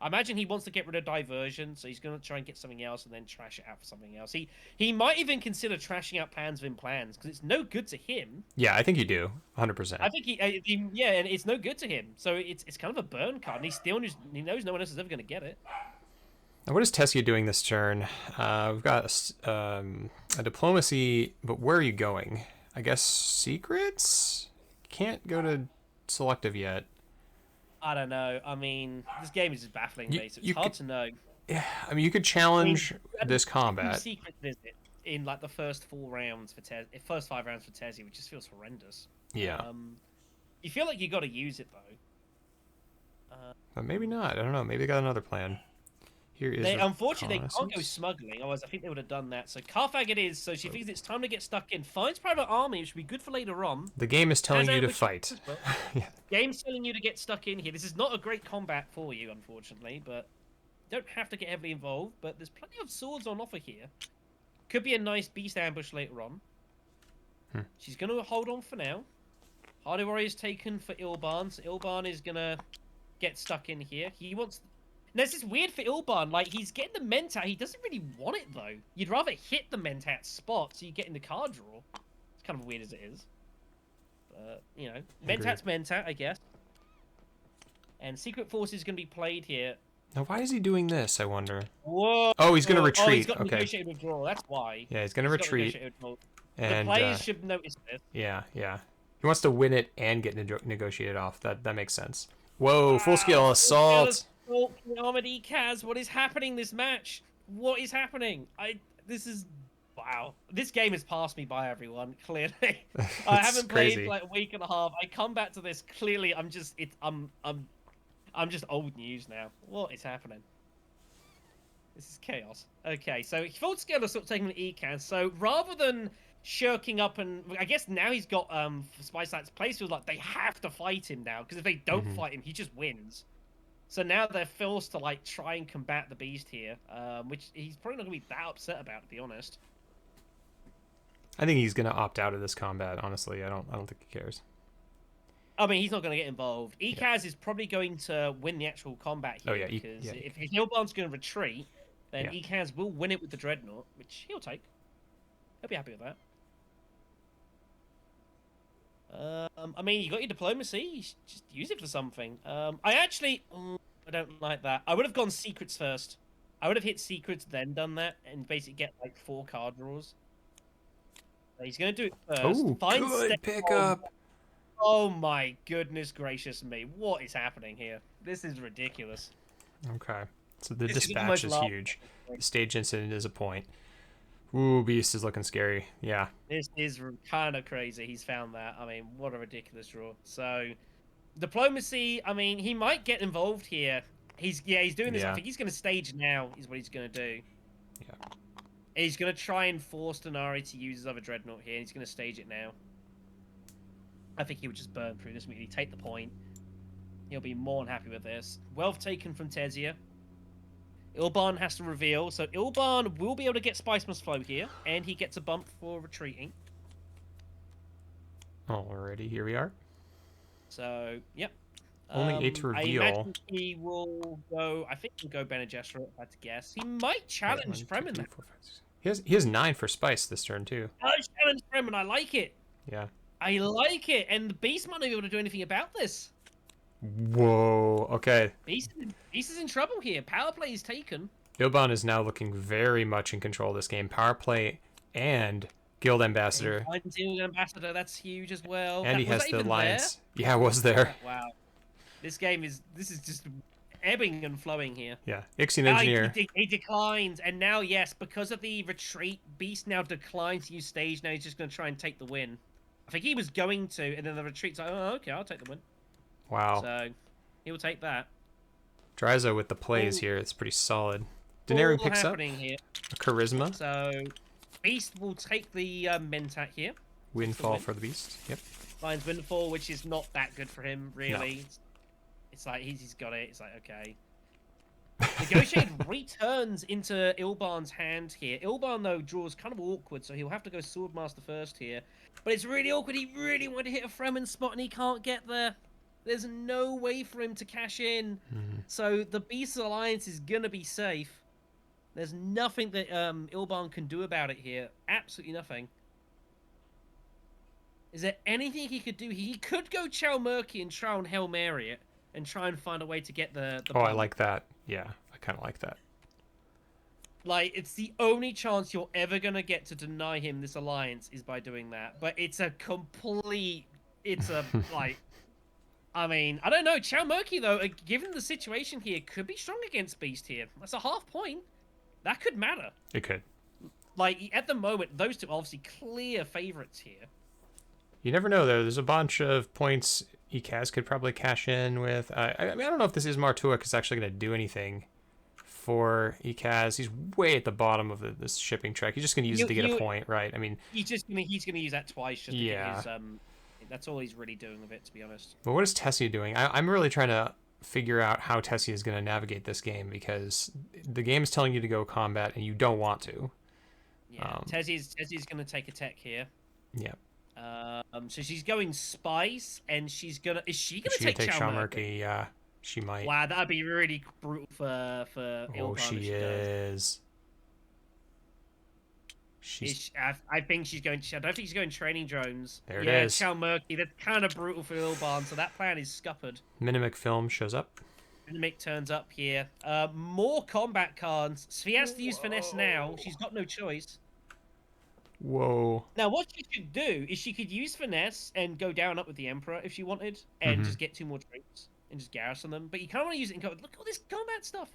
I imagine he wants to get rid of diversion, so he's going to try and get something else and then trash it out for something else. He might even consider trashing out plans within plans, because it's no good to him. Yeah, I think you do, 100%. I think yeah, and it's no good to him. So it's kind of a burn card, and he knows no one else is ever going to get it. Now, what is Tesia doing this turn? We've got a diplomacy, but where are you going? I guess secrets? Can't go to selective yet. I don't know. I mean, this game is just baffling me, so it's hard to know. Yeah, I mean, you could challenge this combat. Secret visit in like the first 4 rounds for first 5 rounds for Tesia, which just feels horrendous. Yeah. You feel like you got to use it though. But maybe not. I don't know. Maybe they got another plan. Here is. Unfortunately, they can't go smuggling. Otherwise, I think they would have done that. So Carthag it is. So she thinks it's time to get stuck in. Finds private army, which would be good for later on. The game is telling you to fight. Well. Yeah. Game's telling you to get stuck in here. This is not a great combat for you, unfortunately, but you don't have to get heavily involved. But there's plenty of swords on offer here. Could be a nice beast ambush later on. She's going to hold on for now. Hardy Warrior's taken for Ilban. So Ilban is going to get stuck in here. He wants... And there's this weird for Ilban, like, he's getting the Mentat. He doesn't really want it, though. You'd rather hit the Mentat spot so you get in the card draw. It's kind of weird as it is. But, you know, Mentat's Mentat, I guess. And Secret Force is going to be played here. Now, why is he doing this, I wonder? Whoa! Oh, he's going to retreat. Oh, he's got okay. Negotiated withdrawal, that's why. Yeah, he's going to retreat. And, the players should notice this. Yeah, yeah. He wants to win it and get negotiated off. That makes sense. Whoa, full-scale assault! Comedy Kaz, what is happening this match? What is happening? This is wow. This game has passed me by, everyone. Clearly, I haven't played like a week and a half. I come back to this. Clearly, I'm just old news now. What is happening? This is chaos. Okay, so full scale is sort of taking an Ekaz. So rather than shirking up and I guess now he's got Spice Light's place feels like they have to fight him now because if they don't fight him, he just wins. So now they're forced to like try and combat the beast here, which he's probably not gonna be that upset about, to be honest. I think he's gonna opt out of this combat. Honestly, I don't think he cares. I mean, he's not gonna get involved. Ekaz is probably going to win the actual combat here. Oh yeah, because if Hilban's gonna retreat, then Ekaz will win it with the Dreadnought, which he'll take. He'll be happy with that. I mean, you got your diplomacy. You should just use it for something. I don't like that. I would have gone secrets first. I would have hit secrets, then done that, and basically get like 4 card draws. So he's going to do it first. Oh, good pickup. Oh my goodness gracious me. What is happening here? This is ridiculous. Okay. So the dispatch is huge. The stage incident is a point. Ooh, Beast is looking scary. Yeah. This is kind of crazy. He's found that. I mean, what a ridiculous draw. So, diplomacy, I mean, he might get involved here. He's doing this. I think he's going to stage now is what he's going to do. Yeah. He's going to try and force Denary to use his other Dreadnought here. And he's going to stage it now. I think he would just burn through this immediately, take the point. He'll be more than happy with this. Wealth taken from Tesia. Ilban has to reveal, so Ilban will be able to get Spice Must Flow here, and he gets a bump for retreating. Alrighty, here we are. So, yep. Only 8 to I reveal. imagine he will go. I think he'll go Bene Gesserit, if I had to guess. He might challenge Wait, 1, 2, Fremen. 3, 4, 5, 6. He has 9 for spice this turn too. Oh, challenge Fremen. I like it. Yeah. I like it. And the Beast might not be able to do anything about this. Whoa. Okay. Beast is in trouble here. Power play is taken. Ilban is now looking very much in control of this game. Power play and Guild Ambassador. And Guild Ambassador, that's huge as well. And he has the alliance. There? Yeah, it was there. Wow. This is just ebbing and flowing here. Yeah. Ixian Engineer. He declines, and now, yes, because of the retreat, Beast now declines to use stage. Now he's just going to try and take the win. I think he was going to, and then the retreat's like, oh, okay, I'll take the win. Wow. So, he'll take that. Dreizo with the plays here. It's pretty solid. Denary picks up here. Charisma. So, Beast will take the Mentat here. Windfall for the Beast. Yep. Finds Windfall, which is not that good for him, really. No. It's like, he's got it. It's like, okay. Negotiate returns into Ilban's hand here. Ilban, though, draws kind of awkward, so he'll have to go Swordmaster first here. But it's really awkward. He really wanted to hit a Fremen spot, and he can't get there. There's no way for him to cash in. So the Beast Alliance is going to be safe. There's nothing that Ilban can do about it here. Absolutely nothing. Is there anything he could do? He could go Chow Murky and try and Hail Mary it and try and find a way to get the Oh, I like that. Yeah, I kind of like that. Like, it's the only chance you're ever going to get to deny him this alliance is by doing that. But it's a complete... It's a, like... I mean, I don't know. Chow Murky, though, given the situation here, could be strong against Beast here. That's a half point. That could matter. It could. Like, at the moment, those two are obviously clear favorites here. You never know, though. There's a bunch of points Ekaz could probably cash in with. I mean, I don't know if this is Martuak is actually going to do anything for Ekaz. He's way at the bottom of this shipping track. He's just going to use it to get a point, right? I mean, he's going to use that twice just to yeah. get his... That's all he's really doing with it, to be honest. But what is Tessia doing? I'm really trying to figure out how Tessia is going to navigate this game, because the game is telling you to go combat and you don't want to. Yeah, Tessie's going to take a tech here. Yeah. So she's going Spice, and she's gonna... Is she gonna take Chow Murky? Yeah, she might. Wow, that'd be really brutal for Ilban. She is. I think she's going. I don't think she's going training drones. There it is. Chow Murky. That's kind of brutal for Ilban, so that plan is scuppered. Minimic Film shows up. Minimic turns up here. More combat cards. She has to use Finesse now. She's got no choice. Whoa. Now, what she could do is she could use Finesse and go down up with the Emperor if she wanted, and just get 2 more troops and just garrison them. But you kind of want to use it in combat. Look at all this combat stuff.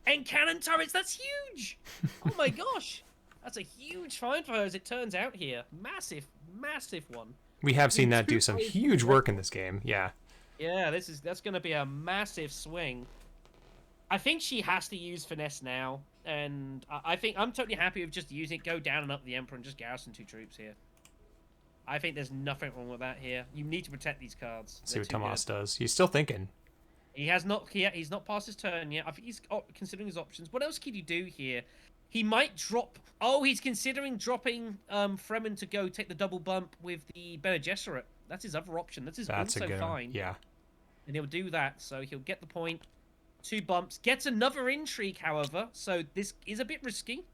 And cannon turrets. That's huge. Oh my gosh. That's a huge find for her, as it turns out here. Massive, massive one. We have seen that do some huge work in this game. Yeah. Yeah, that's going to be a massive swing. I think she has to use Finesse now, and I think I'm totally happy with just using it, go down and up the Emperor, and just garrison 2 troops here. I think there's nothing wrong with that here. You need to protect these cards. See what Tomas does. He's still thinking. He's not passed his turn yet. I think he's considering his options. What else could you do here? He might drop... Oh, he's considering dropping Fremen to go take the double bump with the Bene Gesserit. That's his other option. That's also a good fine. one. Yeah. And he'll do that, so he'll get the point. 2 bumps. Gets another Intrigue, however, so this is a bit risky.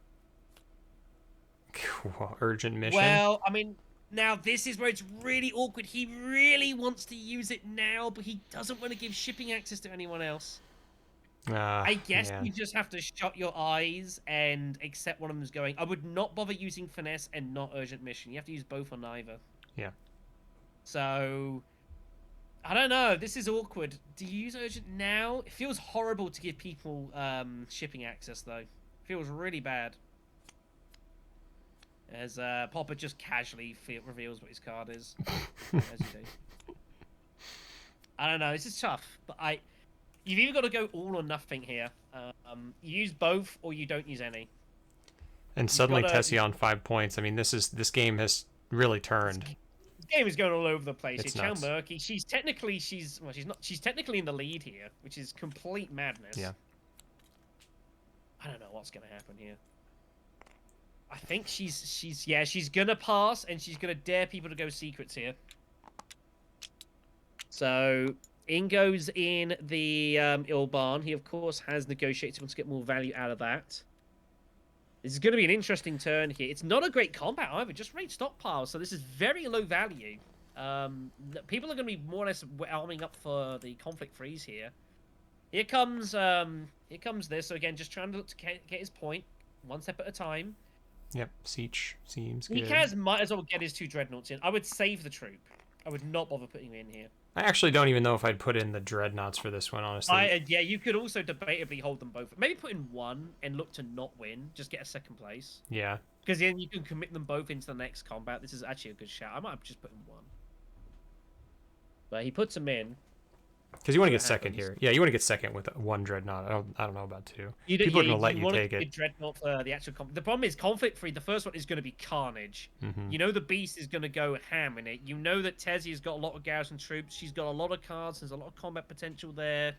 Urgent mission. Well, I mean, now this is where it's really awkward. He really wants to use it now, but he doesn't want to give shipping access to anyone else. I guess you just have to shut your eyes and accept one of them is going. I would not bother using Finesse and not Urgent Mission. You have to use both or neither. Yeah. So, I don't know. This is awkward. Do you use Urgent now? It feels horrible to give people shipping access, though. It feels really bad. As Pappa just casually reveals what his card is. As you do. I don't know. This is tough, but you've either got to go all or nothing here. You use both, or you don't use any. And suddenly Tessia on 5 points. I mean, this game has really turned. This game is going all over the place. It's Chow Murky. She's technically in the lead here, which is complete madness. Yeah. I don't know what's going to happen here. I think she's gonna pass, and she's gonna dare people to go secrets here. So in goes in the Ilban. He of course has negotiated. Wants to get more value out of that. This is going to be an interesting turn here. It's not a great combat either, just raid stockpile. So this is very low value. People are going to be more or less arming up for the conflict freeze here. Here comes this. So again, just trying to look to get his point one step at a time. Yep, Siege seems good. He might as well get his 2 dreadnoughts in. I would save the troop. I would not bother putting him in here. I actually don't even know if I'd put in the dreadnoughts for this one, honestly. Yeah, you could also debatably hold them both. Maybe put in one and look to not win, just get a 2nd place. Yeah. Because then you can commit them both into the next combat. This is actually a good shout. I might have just put in one. But he puts them in. Because you want to get 2nd here. Yeah, you want to get 2nd with 1 dreadnought. I don't know about 2. People are going to let you take it. Dreadnought for the actual the problem is conflict free. The first one is going to be carnage. You know the beast is going to go ham in it. You know that Tezia's got a lot of garrison troops. She's got a lot of cards. There's a lot of combat potential there.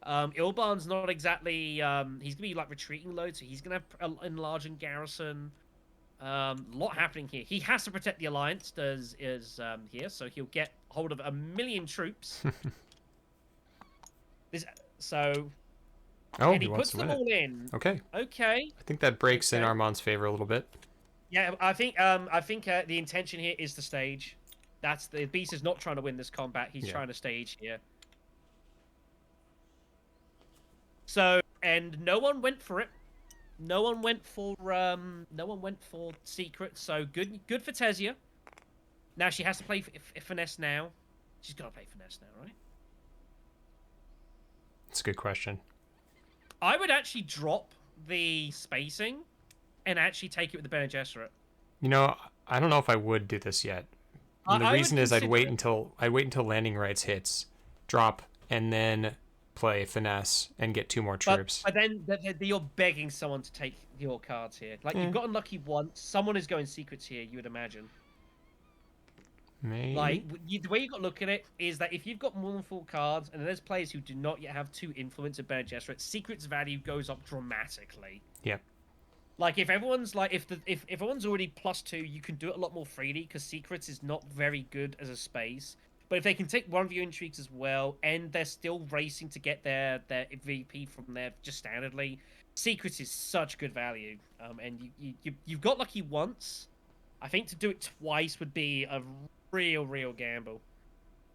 Ilban's not exactly. He's going to be like retreating loads, so he's going to have an enlarging garrison. A lot happening here. He has to protect the alliance. Here, so he'll get hold of 1,000,000 troops. And he puts them all in. Okay. Okay. I think that breaks in Armand's favor a little bit. Yeah, I think the intention here is to stage. That's the beast is not trying to win this combat. He's trying to stage here. So, and no one went for it. No one went for secret. So good for Tezia. Now she has to play finesse now. She's got to play finesse now, right? That's a good question. I would actually drop the spacing and actually take it with the Bene Gesserit. You know, I don't know if I would do this yet. And the reason is I'd wait until landing rights hits, drop, and then play finesse and get 2 more troops. But then you're begging someone to take your cards here. Like you've got unlucky once. Someone is going secrets here. You would imagine. Maybe. Like the way you got to look at it is that if you've got more than 4 cards, and there's players who do not yet have 2 influence of Bene Gesserit, secrets value goes up dramatically. Yeah. Like if everyone's like if everyone's already +2, you can do it a lot more freely because secrets is not very good as a space. But if they can take one of your intrigues as well, and they're still racing to get their VP from there just standardly, secrets is such good value. And you've got lucky once. I think to do it twice would be a real gamble.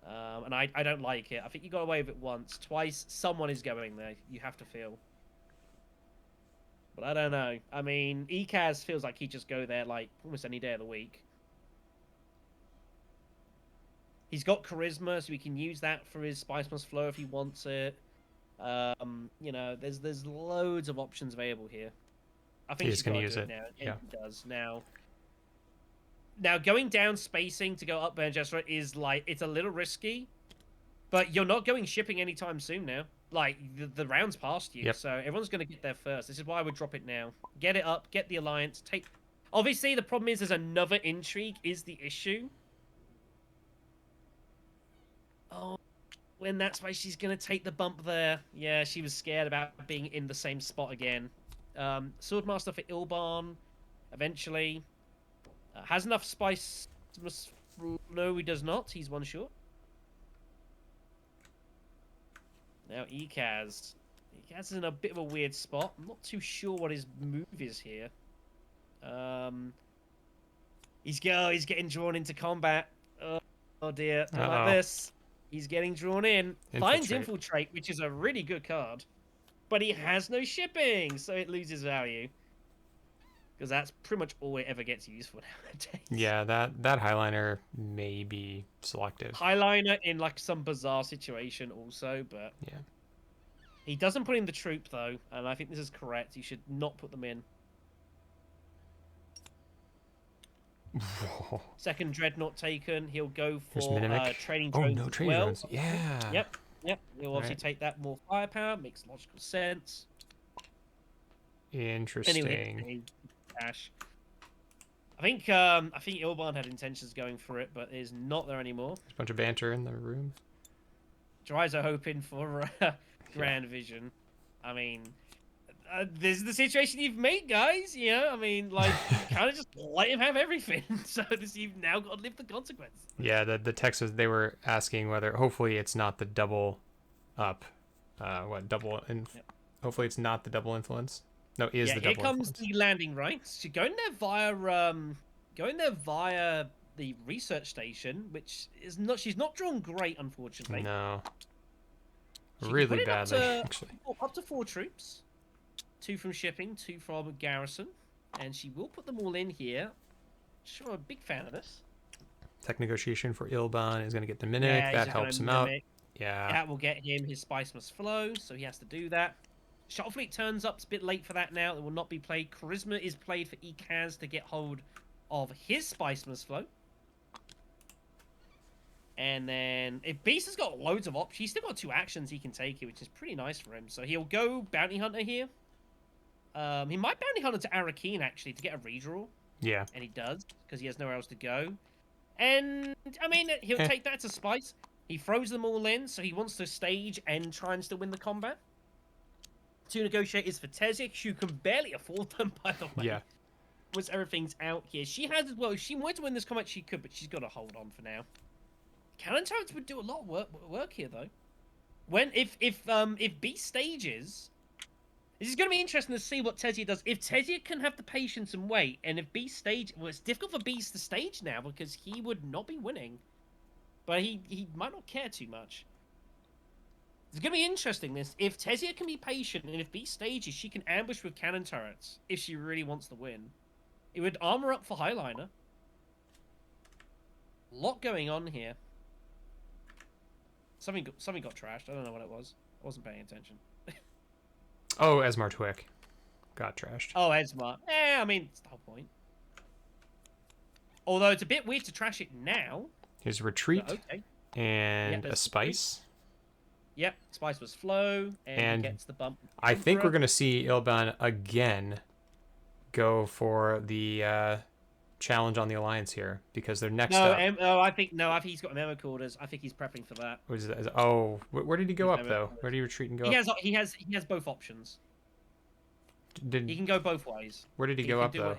And I don't like it. I think you got away with it once. Twice, someone is going there. You have to feel. But I don't know. I mean, Ekaz feels like he'd just go there like almost any day of the week. He's got charisma, so he can use that for his Spice Must Flow if he wants it. You know, there's loads of options available here. I think he's going to use it now. Yeah, he does now. Now, going down spacing to go up Bene Gesserit is like, it's a little risky, but you're not going shipping anytime soon now. Like, the round's past you, so everyone's going to get there first. This is why I would drop it now. Get it up, get the alliance, take... Obviously, the problem is there's another intrigue is the issue. Oh, when that's why she's going to take the bump there. Yeah, she was scared about being in the same spot again. Swordmaster for Ilban, eventually... has enough spice. No, he does not. He's 1 short. Now Ekaz. Ekaz is in a bit of a weird spot. I'm not too sure what his move is here. He's getting drawn into combat. Oh dear. Don't like this. He's getting drawn in. Finds Infiltrate, which is a really good card. But he has no shipping, so it loses value. Because that's pretty much all it ever gets used for nowadays. Yeah, that Highliner may be selective. Highliner in like some bizarre situation also, but... Yeah. He doesn't put in the troop though, and I think this is correct. You should not put them in. Second Dreadnought taken. He'll go for training drones no training drones. Yeah. Yep. He'll obviously take that more firepower. Makes logical sense. Interesting. Cash. I think Ilban had intentions going for it, but is not there anymore. There's a bunch of banter in the room. Dreizo hoping for grand vision. I mean, this is the situation you've made, guys. You know, I mean, like, you kind of just let him have everything. So you've now got to live the consequences. Yeah, the text was they were asking whether hopefully it's not the double up, Yep. hopefully it's not the double influence. No, is Yeah, the here double comes influence. the landing rights. She's going there via the research station, which is not. She's not drawn great, unfortunately. No, She can put really in badly actually. up to 4 troops, 2 from shipping, 2 from garrison, and she will put them all in here. Sure, a big fan of this. Tech negotiation for Ilban is going to get the mimic. Yeah, he's That just gonna helps him out. mimic. Yeah. That will get him his spice must flow, so he has to do that. Shuttle fleet turns up. It's a bit late for that now. It will not be played. Charisma is played for Ekaz to get hold of his spice must flow. And then if Beast has got loads of options, he's still got 2 actions he can take here, which is pretty nice for him. So he'll go Bounty Hunter here. He might Bounty Hunter to Arakeen actually to get a redraw. Yeah. And he does, because he has nowhere else to go. And, I mean, he'll take that to spice. He throws them all in, so he wants to stage and try and still win the combat. 2 negotiators for Tezik, who can barely afford them, by the way. Yeah. Once everything's out here. She has as well. If she wanted to win this combat, she could, but she's got to hold on for now. Cannon turrets would do a lot of work here, though. If Beast stages, this is going to be interesting to see what Tezia does. If Tezia can have the patience and wait, and if Beast stage, well, it's difficult for Beast to stage now because he would not be winning, but he might not care too much. It's going to be interesting. This if Tezia can be patient, and if Beast stages, she can ambush with cannon turrets if she really wants to win. It would armor up for Highliner. A lot going on here. Something got trashed. I don't know what it was. I wasn't paying attention. Oh, Esmar Twick got trashed. Oh, Esmar. I mean, it's the whole point. Although it's a bit weird to trash it now. His retreat. Okay. And a spice. Yep, spice was flow and gets the bump. I think we're gonna see Ilban again go for the challenge on the alliance here because they're next up. I think he's got memo quarters. I think he's prepping for that. Where did he go up though? Where did he retreat and go up? He has both options. He can go both ways. Where did he go up though?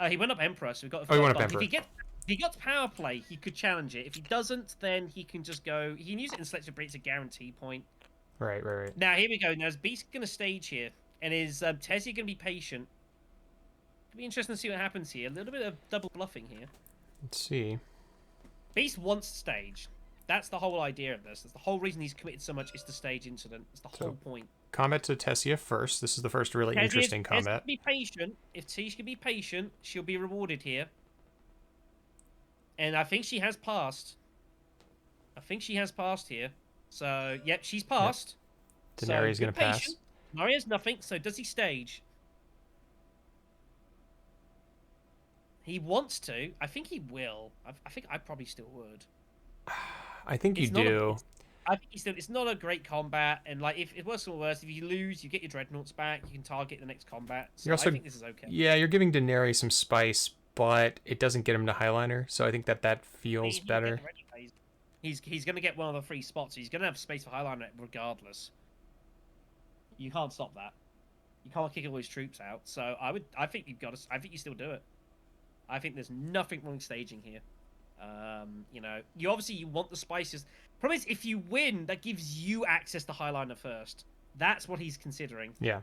He went up Emperor, so we got. He went up Emperor. If he got power play, he could challenge it. If he doesn't, then he can just go. He can use it in Selective Breach, it's a guarantee point. Right. Now here we go. Now is Beast gonna stage here, and is Tezia gonna be patient? It'll be interesting to see what happens here. A little bit of double bluffing here. Let's see. Beast wants to stage. That's the whole idea of this. That's the whole reason he's committed so much is to stage incident. It's the whole point. Combat to Tessia first. This is the first really interesting combat. Be patient. If Tish can be patient, she'll be rewarded here. And I think she has passed. Here. So, yep, she's passed. Yep. Denary's going to pass. Denary has nothing, so does he stage? He wants to. I think he will. I think I probably still would. I think you do. I think it's not a great combat, and like if worse or worse, if you lose, you get your dreadnoughts back. You can target the next combat. So I think this is okay. Yeah, you're giving Denary some spice, but it doesn't get him to Highliner, so I think that feels better. He's going to get one of the 3 spots. So he's going to have space for Highliner regardless. You can't stop that. You can't kick all his troops out. So I think you've got to. I think you still do it. I think there's nothing wrong staging here. You know, you want the spices. Problem is, if you win, that gives you access to Highliner first. That's what he's considering. Yeah.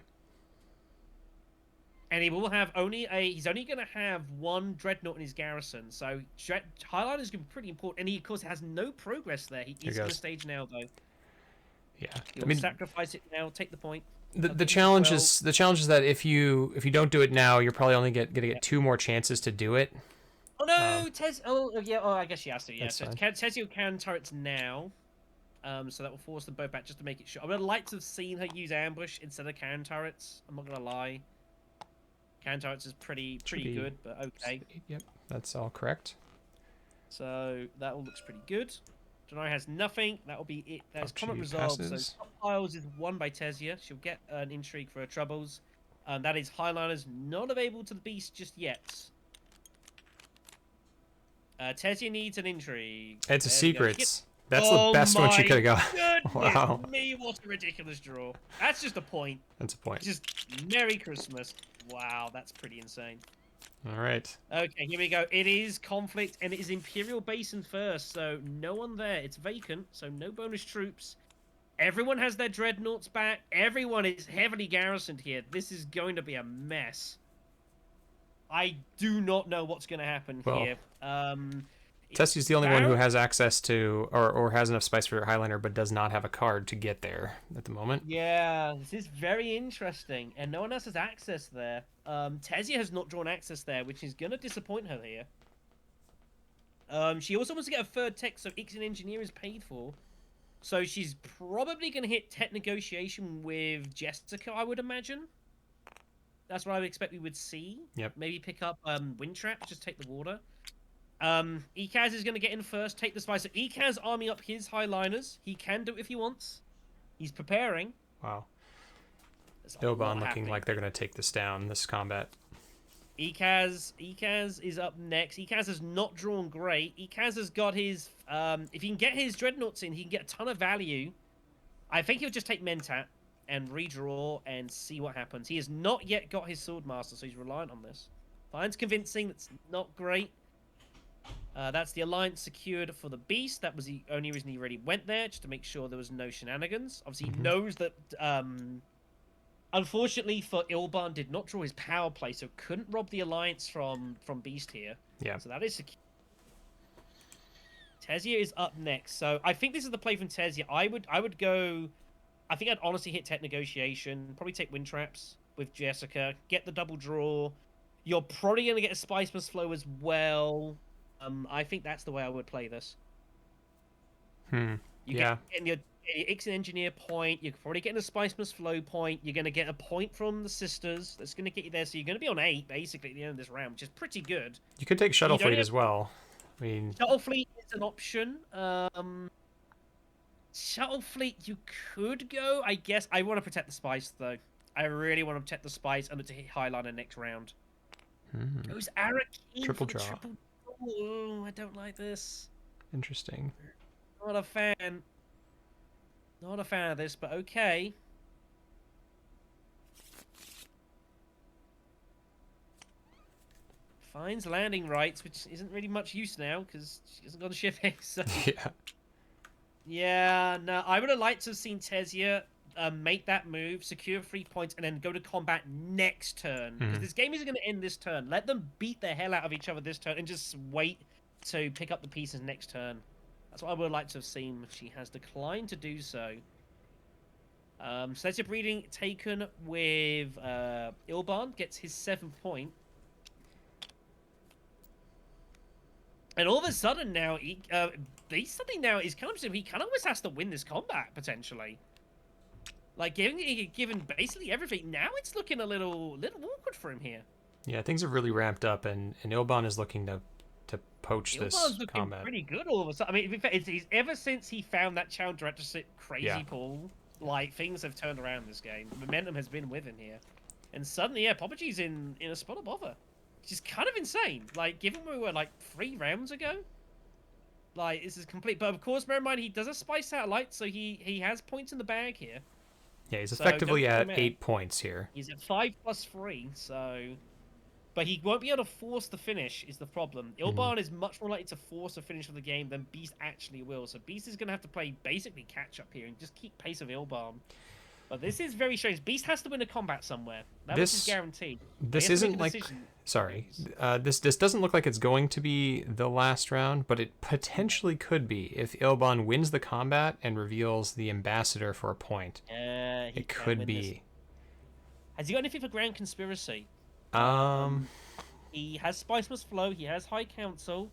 And he will have he's only going to have 1 dreadnought in his garrison. So Highliner is going to be pretty important. And he, of course, has no progress there. He's going to stage now, though. Yeah. He'll sacrifice it now. Take the point. The challenge is that if you don't do it now, you're probably only going to get 2 more chances to do it. Oh no, Tez. Oh yeah. Oh, I guess she has to. Yeah. So fine. Tezio can turrets now. So that will force them both back just to make it sure. I would have liked to have seen her use ambush instead of cannon turrets. I'm not gonna lie. Cannon turrets is pretty good, but okay. Yep, that's all correct. So that all looks pretty good. Denary has nothing. That will be it. That's Pappa combat G resolved. passes. So Stockpiles is won by Tezia. She'll get an intrigue for her troubles. That is Highliner's not available to the beast just yet. Tezia needs an intrigue. It's a secret. That's the best one she could have got. Goodness Wow. me, what a ridiculous draw. That's just a point. That's a point. Just Merry Christmas. Wow, that's pretty insane. All right. Okay, here we go. It is conflict, and it is Imperial Basin first, so no one there. It's vacant, so no bonus troops. Everyone has their dreadnoughts back. Everyone is heavily garrisoned here. This is going to be a mess. I do not know what's going to happen here. Tessie's the only one who has access to, or has enough spice for her Highliner, but does not have a card to get there at the moment. Yeah, this is very interesting, and no one else has access there. Tessia has not drawn access there, which is going to disappoint her here. She also wants to get a third tech, so Ixen Engineer is paid for. So she's probably going to hit tech negotiation with Jessica, I would imagine. That's what I would expect we would see. Yep. Maybe pick up Wind Trap, just take the water. Ekaz is going to get in first, take the spice. So Ekaz arming up his Highliners. He can do it if he wants. He's preparing. Wow. Ilban looking like they're going to take this down, this combat. Ekaz is up next. Ekaz has not drawn great. Ekaz has got his... if he can get his Dreadnoughts in, he can get a ton of value. I think he'll just take Mentat and redraw and see what happens. He has not yet got his Swordmaster, so he's reliant on this. Finds convincing. That's not great. That's the alliance secured for the Beast. That was the only reason he really went there, just to make sure there was no shenanigans. Obviously, he knows that... unfortunately for Ilban, did not draw his power play, so couldn't rob the alliance from Beast here. Yeah. So that is secure. Tessia is up next. So I think this is the play from Tessia. I would go... I think I'd honestly hit tech negotiation. Probably take Wind Traps with Jessica. Get the double draw. You're probably going to get a Spice Must Flow as well. I think that's the way I would play this. You get your Ixen Engineer point. You're probably getting a Spice Must Flow point. You're going to get a point from the sisters. That's going to get you there. So you're going to be on 8, basically, at the end of this round, which is pretty good. You could take Shuttle Fleet as well. I mean... Shuttle Fleet is an option. Shuttle Fleet, you could go. I guess I want to protect the Spice, though. I really want to protect the Spice and to hit Highliner next round. Goes Arakeen Triple draw. Oh, I don't like this. Interesting. Not a fan. Not a fan of this, but okay. Finds landing rights, which isn't really much use now because she hasn't got a shipping. So. Yeah. Yeah, no, I would have liked to have seen Tessia make that move, secure 3 points, and then go to combat next turn. Because this game isn't going to end this turn. Let them beat the hell out of each other this turn and just wait to pick up the pieces next turn. That's what I would have liked to have seen. She has declined to do so. Tessia breeding taken with Ilban, gets his 7th point. And all of a sudden now, something now is kind of he kind of almost has to win this combat potentially. Like given basically everything, now it's looking a little awkward for him here. Yeah, things have really ramped up, and Ilban is looking to poach Ilban's this looking combat. Pretty good all of a sudden. I mean, in fact, it's ever since he found that Chow Director sit crazy pull, like things have turned around this game. Momentum has been with him here, and suddenly, yeah, Pappa G's in a spot of bother. Which is kind of insane. Like, given we were, like, 3 rounds ago. Like, this is complete. But, of course, bear in mind, he does a Spice Satellite, so he has points in the bag here. Yeah, he's effectively at 8 points here. He's at 5+3, so... But he won't be able to force the finish, is the problem. Ilban is much more likely to force a finish of the game than Beast actually will. So Beast is going to have to play basically catch-up here and just keep pace of Ilban. But this is very strange. Beast has to win a combat somewhere. That is guaranteed. This isn't like... Sorry. This doesn't look like it's going to be the last round, but it potentially could be if Ilban wins the combat and reveals the ambassador for a point. It could be. This. Has he got anything for Grand Conspiracy? He has Spice Must Flow. He has High Council.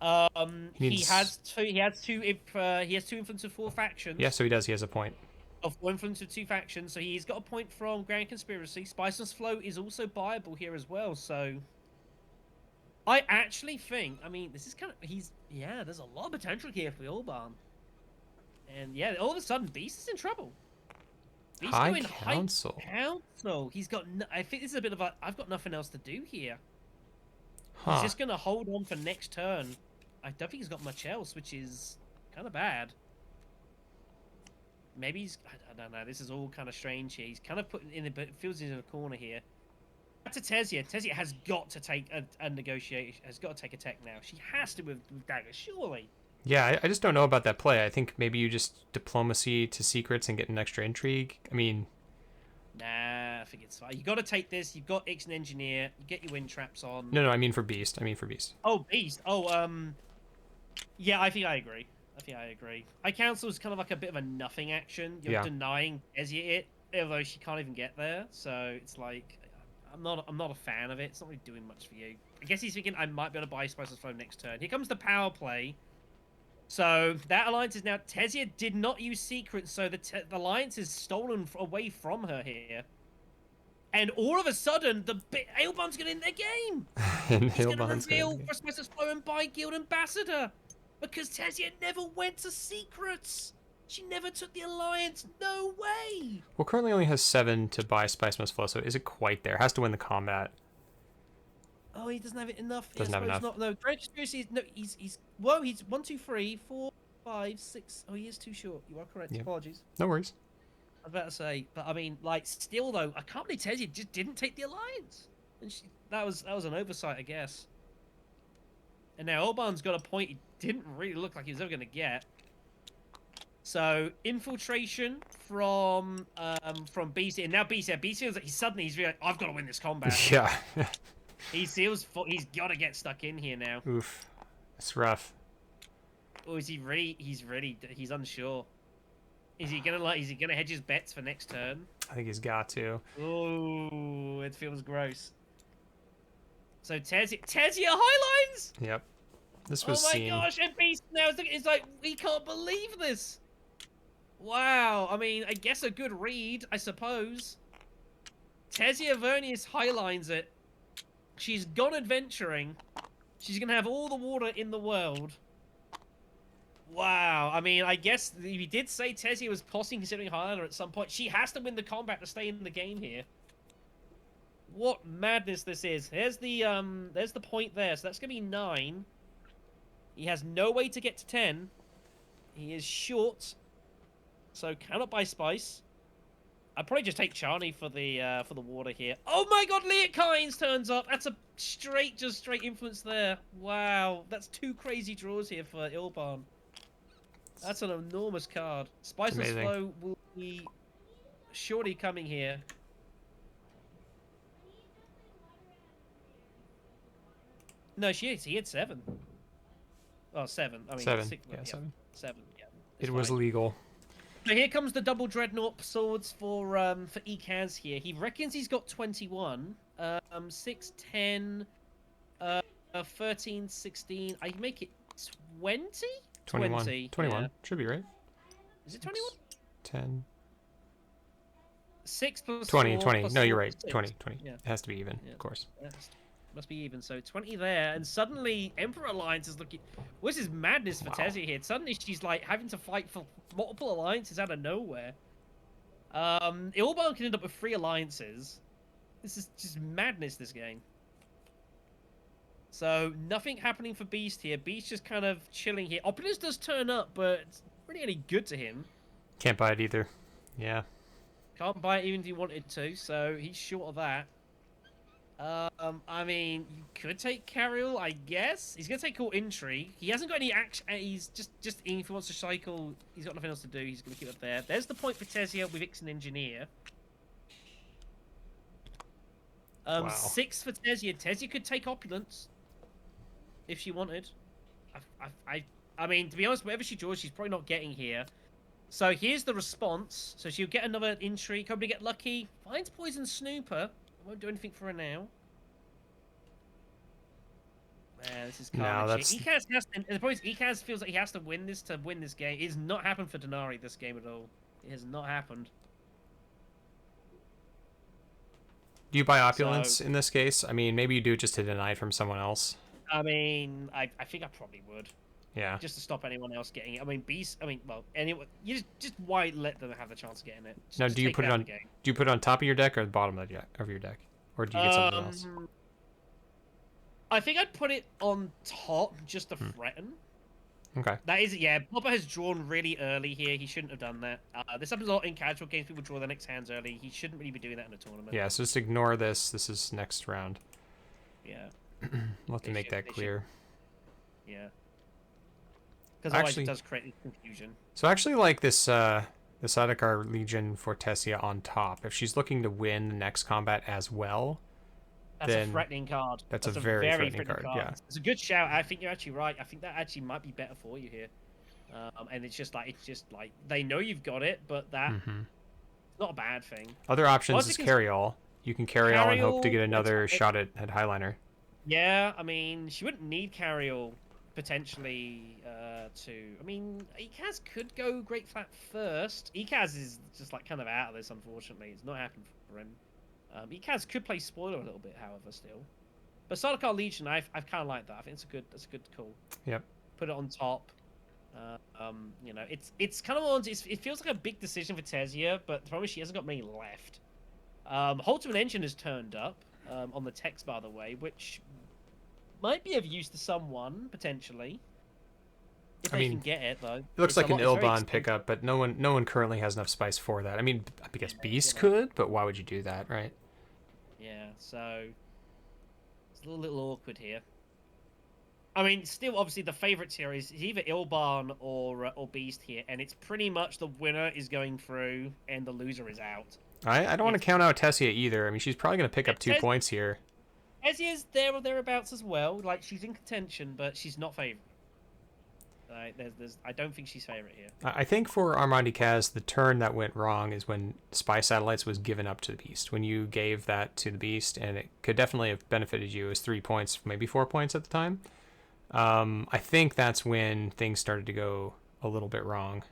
He has two influence of 4 factions. Yeah, so he does. He has a point. Of 4 influence of 2 factions, so he's got a point from Grand Conspiracy. Spice Must Flow is also buyable here as well, so... I actually think, I mean, this is kind of... there's a lot of potential here for Ilban. And yeah, all of a sudden, Beast is in trouble. Beast High Council. He's got... I think this is a bit of a... I've got nothing else to do here. Huh. He's just going to hold on for next turn. I don't think he's got much else, which is Kind of bad. Maybe he's... I don't know. This is all kind of strange here. He's kind of putting in the... feels he's in a corner here. Back to Tezia. Tezia has got to take a negotiation. Has got to take a tech now. She has to with daggers, surely. Yeah, I just don't know about that play. I think maybe you just diplomacy to secrets and get an extra intrigue. I mean... Nah, I think it's fine. You got to take this. You've got Ix and Engineer. You get your wind traps on. No, I mean for Beast. Oh, Beast. Oh, yeah, I think I agree. I Council is kind of like a bit of a nothing action. You're denying Ezia it, although she can't even get there. So it's like, I'm not a fan of it. It's not really doing much for you. I guess he's thinking I might be able to buy Spicer's Flow next turn. Here comes the power play. So that alliance is now... Tezia did not use secrets, so the alliance is stolen away from her here. And all of a sudden, Ailbon's going to end their game. And He's going to reveal for Spicer's Flow and buy Guild Ambassador. Because Tezia never went to secrets. She never took the alliance. No way. Well, currently only has 7 to buy Spice Must Flow, so is it quite there? Has to win the combat. Oh, he doesn't have it enough. Doesn't have enough. No, Great Conspiracy. No, he's 1, 2, 3, 4, 5, 6. Oh, he is too short. You are correct. Yep. Apologies. No worries. I was about to say, but I mean, like, still though, I can't believe Tezia just didn't take the alliance, and that was an oversight, I guess. And now Orban's got a point he didn't really look like he was ever going to get. So infiltration from BC, and now BC feels like he's really like, I've got to win this combat. Yeah. He's got to get stuck in here now. Oof, it's rough. Or is he really? He's unsure. Is he gonna hedge his bets for next turn? I think he's got to. Oh, it feels gross. So Tezia Highlines. Yep. This was seen. Oh my gosh! And Beast now is like, we can't believe this. Wow. I mean, I guess a good read, I suppose. Tezia Vernius Highlines it. She's gone adventuring. She's gonna have all the water in the world. Wow. I mean, I guess he did say Tezia was possibly considering Highlander at some point. She has to win the combat to stay in the game here. What madness this is. There's the point there. So that's gonna be 9. He has no way to get to 10. He is short. So cannot buy Spice. I'd probably just take Charney for the water here. Oh my god, Leot Kynes turns up. That's a straight influence there. Wow. That's 2 crazy draws here for Ilban. That's an enormous card. Spicer's Flow will be surely coming here. No, he had 7. Oh, 7. I mean, 7. 6, Yeah, 7. 7. Yeah. It was legal. So here comes the double Dreadnought swords for Ekaz here. He reckons he's got 21. 6, 10, 13, 16. I make it 20? 21. 21. Yeah. Should be right. Is it 21? 10. 6 plus 20. 4 20. plus No, you're 4 right. plus 6. 20. 20. Yeah. It has to be even, of course. Must be even. So 20 there, and suddenly Emperor Alliance is looking... This is madness for Tezia here. Suddenly she's like having to fight for multiple alliances out of nowhere. Ilban can end up with 3 alliances. This is just madness, this game. So nothing happening for Beast here. Beast just kind of chilling here. Opulence does turn up, but it's not really any good to him. Can't buy it either. Yeah. Can't buy it even if he wanted to, so he's short of that. I mean, you could take Carriel, I guess. He's gonna take Cool Intrigue. He hasn't got any action. He's just if he wants to cycle, he's got nothing else to do. He's gonna keep it up there. There's the point for Tezia with Ix and Engineer. Wow. 6 for Tezia. Tezia could take Opulence if she wanted. I mean, to be honest, whatever she draws, she's probably not getting here. So here's the response. So she'll get another Intrigue. Probably get lucky. Finds Poison Snooper. Won't do anything for her now. Man, this is carnage. The point is, Ekaz feels like he has to win this to win this game. It has not happened for Denary this game at all. It has not happened. Do you buy Opulence in this case? I mean, maybe you do just to deny it from someone else. I mean, I think I probably would. Yeah. Just to stop anyone else getting it. I mean, anyone. You just why let them have the chance of getting it? Now, do you put it on? Do you put it on top of your deck or the bottom of your deck, or do you get something else? I think I'd put it on top just to threaten. Okay. That is, yeah, Pappa has drawn really early here. He shouldn't have done that. This happens a lot in casual games. People draw their next hands early. He shouldn't really be doing that in a tournament. Yeah, so just ignore this. This is next round. Yeah. We'll have to make that clear. Yeah. Because otherwise it does create confusion. So I actually like this the Sardaukar Legion for Tessia on top. If she's looking to win the next combat as well, that's then a threatening card. That's a very threatening card. Yeah. It's a good shout. I think you're actually right. I think that actually might be better for you here. And it's just like they know you've got it, but that it's not a bad thing. Other options is carry all. You can carry all and hope to get another shot at Highliner. Yeah, I mean, she wouldn't need carry all potentially to. I mean, Ekaz could go Great Flat first. Ekaz is just like kind of out of this, unfortunately. It's not happened for him. Ekaz could play spoiler a little bit, however, still. But Sardaukar Legion, I've kind of like that. I think that's a good call. Yep. Put it on top. You know, it's kind of it feels like a big decision for Tessia, but the problem is she hasn't got many left. Ultimate Engine has turned up on the text, by the way, which might be of use to someone potentially. If they can get it, though. It looks like an Ilban pickup, but no one currently has enough spice for that. I mean, I guess Beast could, but why would you do that, right? Yeah, so it's a little awkward here. I mean, still, obviously, the favourites here is either Ilban or Beast here, and it's pretty much the winner is going through and the loser is out. I don't want to count out Tessia either. I mean, she's probably going to pick up 2 points here. Tessia's there or thereabouts as well. Like, she's in contention, but she's not favourite. I don't think she's favourite here. I think for Armandi Kaz, the turn that went wrong is when Spy Satellites was given up to the Beast. When you gave that to the Beast, and it could definitely have benefited you as 3 points, maybe 4 points at the time. I think that's when things started to go a little bit wrong.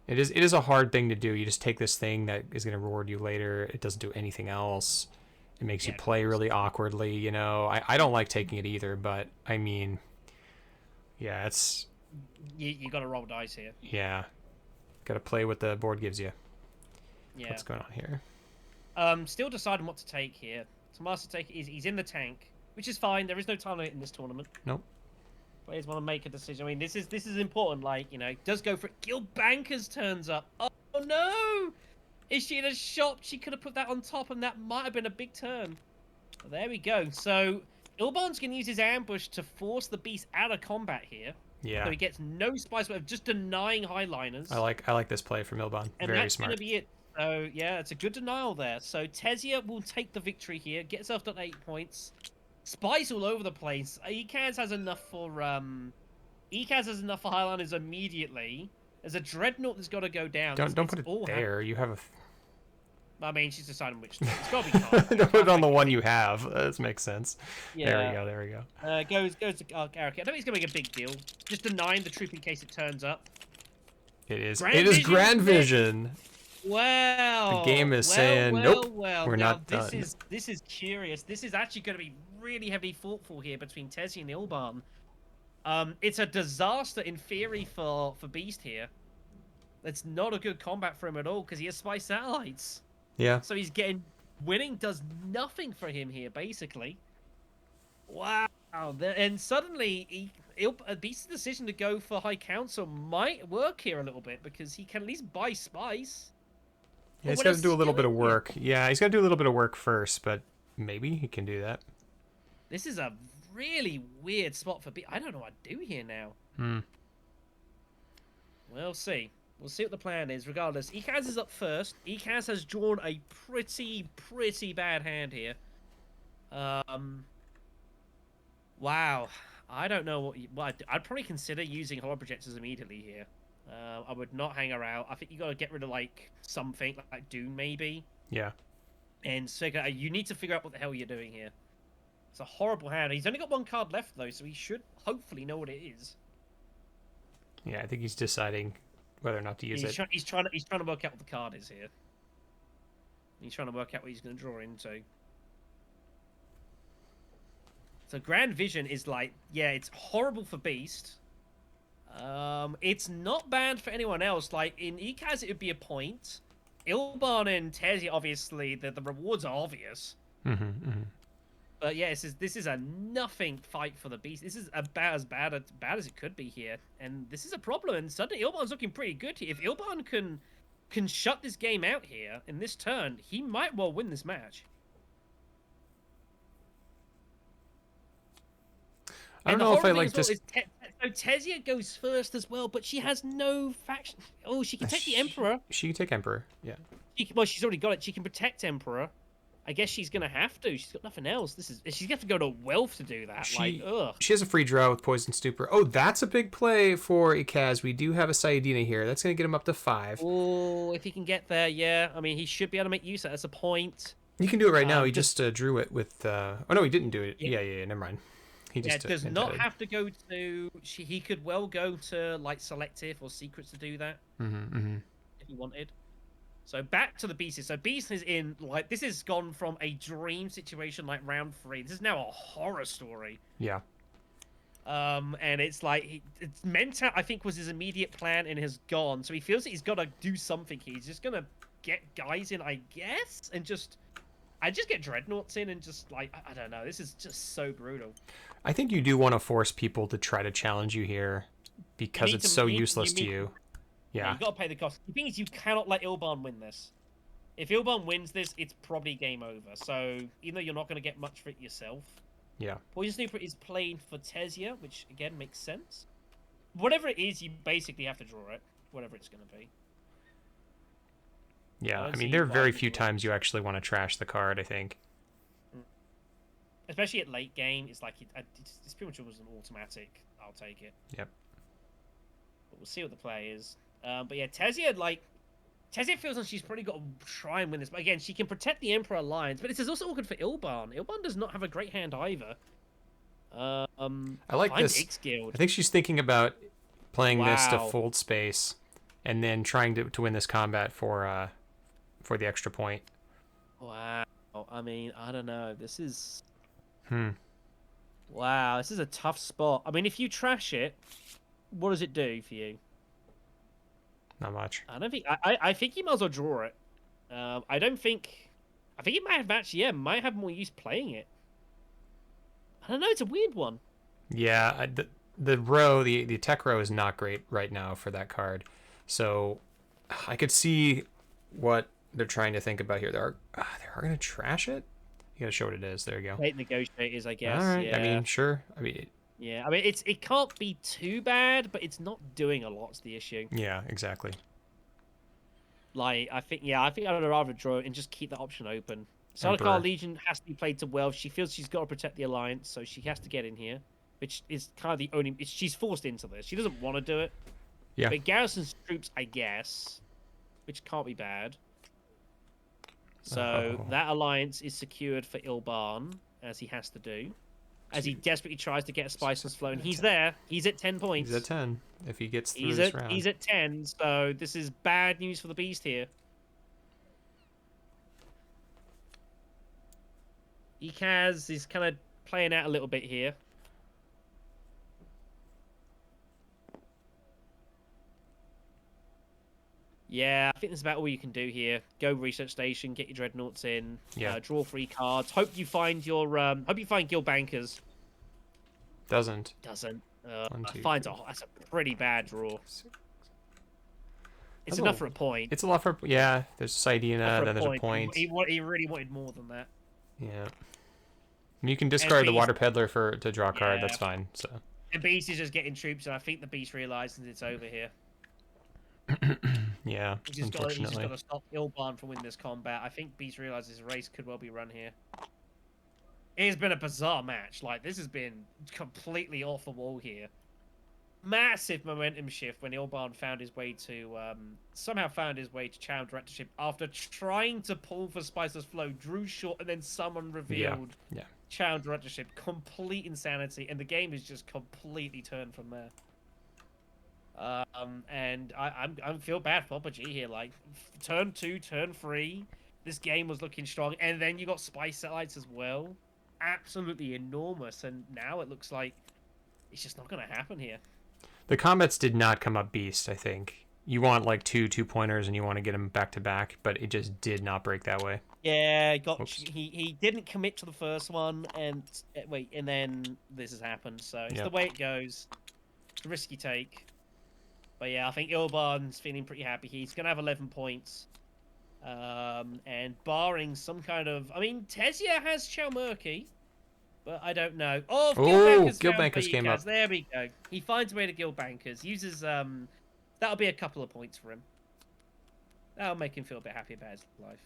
It is a hard thing to do. You just take this thing that is going to reward you later. It doesn't do anything else. It makes you play really awkwardly, you know. I don't like taking it either, but I mean, yeah, it's... You got to roll dice here. Yeah. Got to play what the board gives you. Yeah. What's going on here? Still deciding what to take here. Tomas to take he's in the tank, which is fine. There is no time limit in this tournament. Nope. Players want to make a decision. I mean, this is important. Like, you know, does go for it. Gil Bankers turns up. Oh no! Is she in a shop? She could have put that on top, and that might have been a big turn. Well, there we go. So Ilban's gonna use his ambush to force the Beast out of combat here. Yeah. So he gets no spice, but just denying Highliners. I like this play from Ilban. And very that's smart. Gonna be it. So yeah, it's a good denial there. So Tessia will take the victory here. Get herself to 8 points. Spice all over the place. Ekaz has enough for Highliners immediately. There's a Dreadnought that's got to go down. Don't put it there. You have a... I mean, she's deciding which. It's got to be card. Don't put it on the one you have. That makes sense. Yeah. There we go. Goes to Garrick. I don't think he's gonna make a big deal. Just denying the troop in case it turns up. It is Grand Vision. Wow. The game is saying nope. We're not done. This is curious. This is actually going to be really heavily thoughtful here between Tessia and Ilban. It's a disaster in theory for Beast here. It's not a good combat for him at all because he has Spy Satellites. Yeah. So he's winning does nothing for him here basically. Wow. And suddenly Beast's decision to go for High Council might work here a little bit because he can at least buy Spice. Yeah, he's got to do a little bit of work. Yeah, he's got to do a little bit of work first, but maybe he can do that. This is a really weird spot for Beast. I don't know what to do here now. We'll see. We'll see what the plan is. Regardless, Ekaz is up first. Ekaz has drawn a pretty bad hand here. Wow. I don't know what... I'd probably consider using Hollow Projectors immediately here. I would not hang her out. I think you got to get rid of like something like Doom maybe. Yeah. And figure you need to figure out what the hell you're doing here. It's a horrible hand. He's only got 1 card left though, so he should hopefully know what it is. Yeah, I think he's deciding whether or not to use it. He's trying to work out what the card is here. He's trying to work out what he's going to draw into. So Grand Vision is like, yeah, it's horrible for Beast. It's not bad for anyone else. Like, in Ekaz, it would be a point. Ilban and Tessia, obviously, the rewards are obvious. But yeah, this is a nothing fight for the beast. This is about as bad as it could be here, and this is a problem. And suddenly, Ilban's looking pretty good here. If Ilban can shut this game out here in this turn, he might well win this match. I don't know if I like this. So Tezia goes first as well, but she has no faction. Oh, she can take the Emperor. She can take Emperor, yeah. Well, she's already got it. She can protect Emperor. I guess she's gonna have to. She's got nothing else. She's gonna have to go to Wealth to do that. She has a free draw with Poison Stupor. Oh, that's a big play for Ikaz. We do have a Sayadina here. That's gonna get him up to 5. Oh, if he can get there, yeah. I mean, he should be able to make use of it. That's a point. You can do it right now. He just drew it with. Oh no, he didn't do it. Yeah. Never mind. He just does not have to go to. He could well go to like Selective or Secrets to do that if he wanted. So back to the Beast. So Beast is in, like, this has gone from a dream situation like round 3. This is now a horror story. Yeah. And it's like, it's meant out, I think, was his immediate plan and has gone. So he feels that he's got to do something here. He's just going to get guys in, I guess, and just get Dreadnoughts in and just, like, I don't know. This is just so brutal. I think you do want to force people to try to challenge you here because it's so useless to you. Yeah. You got to pay the cost. The thing is, you cannot let Ilban win this. If Ilban wins this, it's probably game over. So, even though you're not going to get much for it yourself. Yeah. Poison Snooper is playing for Tezia, which, again, makes sense. Whatever it is, you basically have to draw it. Whatever it's going to be. Yeah, I mean, there are very few times you actually want to trash the card, I think. Especially at late game, it's like, it's pretty much almost an automatic, I'll take it. Yep. But we'll see what the play is. But yeah, Tezia feels like she's probably got to try and win this. But again, she can protect the Emperor Alliance. But this is also awkward for Ilban. Ilban does not have a great hand either. I like this. I think she's thinking about playing this to fold space and then trying to win this combat for the extra point. Wow. I mean, I don't know. This is... Wow, this is a tough spot. I mean, if you trash it, what does it do for you? Not much. I don't think. I think you might as well draw it. I think it might have actually. Might have more use playing it. I don't know. It's a weird one. Yeah, the row, the tech row is not great right now for that card. So I could see what they're trying to think about here. They are going to trash it. You got to show what it is. There you go. Late negotiators, I guess. All right. Yeah. I mean, sure. I mean. Yeah, I mean, it can't be too bad, but it's not doing a lot's the issue. Yeah, exactly. Like, I think I would rather draw it and just keep that option open. Sardaukar Legion has to be played to Wealth. She feels she's got to protect the Alliance, so she has to get in here, which is kind of the only... She's forced into this. She doesn't want to do it. Yeah. But Garrison's troops, I guess, which can't be bad. So that Alliance is secured for Ilban, as he has to do. As he desperately tries to get a Spiceless Flow, and he's there. He's at 10 points. He's at 10 if he gets through this round. He's at 10, so this is bad news for the Beast here. Ikaz is kind of playing out a little bit here. Yeah, I think that's about all you can do here. Go research station, get your Dreadnoughts in, draw 3 cards. Hope you find your Guild Bankers. Doesn't. That's a pretty bad draw. It's enough for a point. It's a lot for there's Sidina, then there's a point. He really wanted more than that. Yeah. And you can discard the Water Peddler to draw a card. That's fine. So. The Beast is just getting troops, and I think the Beast realizes it's over here. Yeah, unfortunately. He's just got to stop Ilban from winning this combat. I think Beast realizes his race could well be run here. It has been a bizarre match. Like, this has been completely off the wall here. Massive momentum shift when Ilban found his way to Channel Directorship after trying to pull for Spiceless Flow, drew short, and then someone revealed Channel Directorship. Complete insanity, and the game is just completely turned from there. And I feel bad for Pappa G here. Like, turn 2, turn 3, this game was looking strong, and then you got Spice Satellites as well. Absolutely enormous, and now it looks like it's just not going to happen here. The combats did not come up beast, I think. You want like two pointers and you want to get them back to back, but it just did not break that way. Yeah, Oops. he didn't commit to the first one, and and then this has happened. So it's the Yep. way it goes. It's a risky take. But yeah, I think Ilban's feeling pretty happy. He's gonna have 11 points. And barring some kind of, I mean, Tesia has Chalmurky, but I don't know. Oh, Oh, Guildbankers found Guildbankers came Bayikaz. up. There we go. He finds a way to Guildbankers. Uses that'll be a couple of points for him. That'll make him feel a bit happy about his life.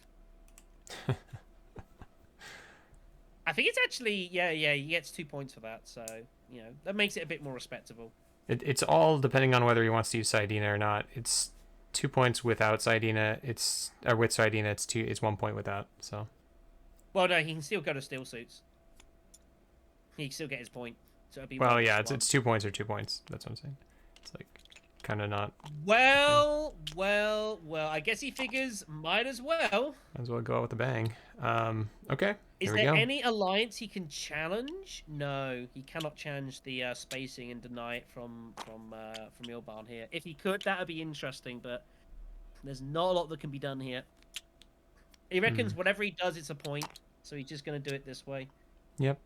I think it's actually yeah, he gets 2 points for that. So that makes it a bit more respectable. It's all depending on whether he wants to use Sidina or not. It's 2 points without Sidina. It's with Sidina. It's 1 point without. So. Well, no, he can still go to steel suits. He can still get his point. So it'll be Well, 1 yeah, plus 1. it's 2 points or 2 points. That's what I'm saying. It's like kind of not. Well. I guess he figures might as well. Might as well go out with a bang. Okay. Is Here we there go. any alliance he can challenge? No, he cannot challenge the spacing and deny it from Ilban here. If he could, that would be interesting, but there's not a lot that can be done here. He reckons whatever he does, it's a point, so he's just going to do it this way. Yep,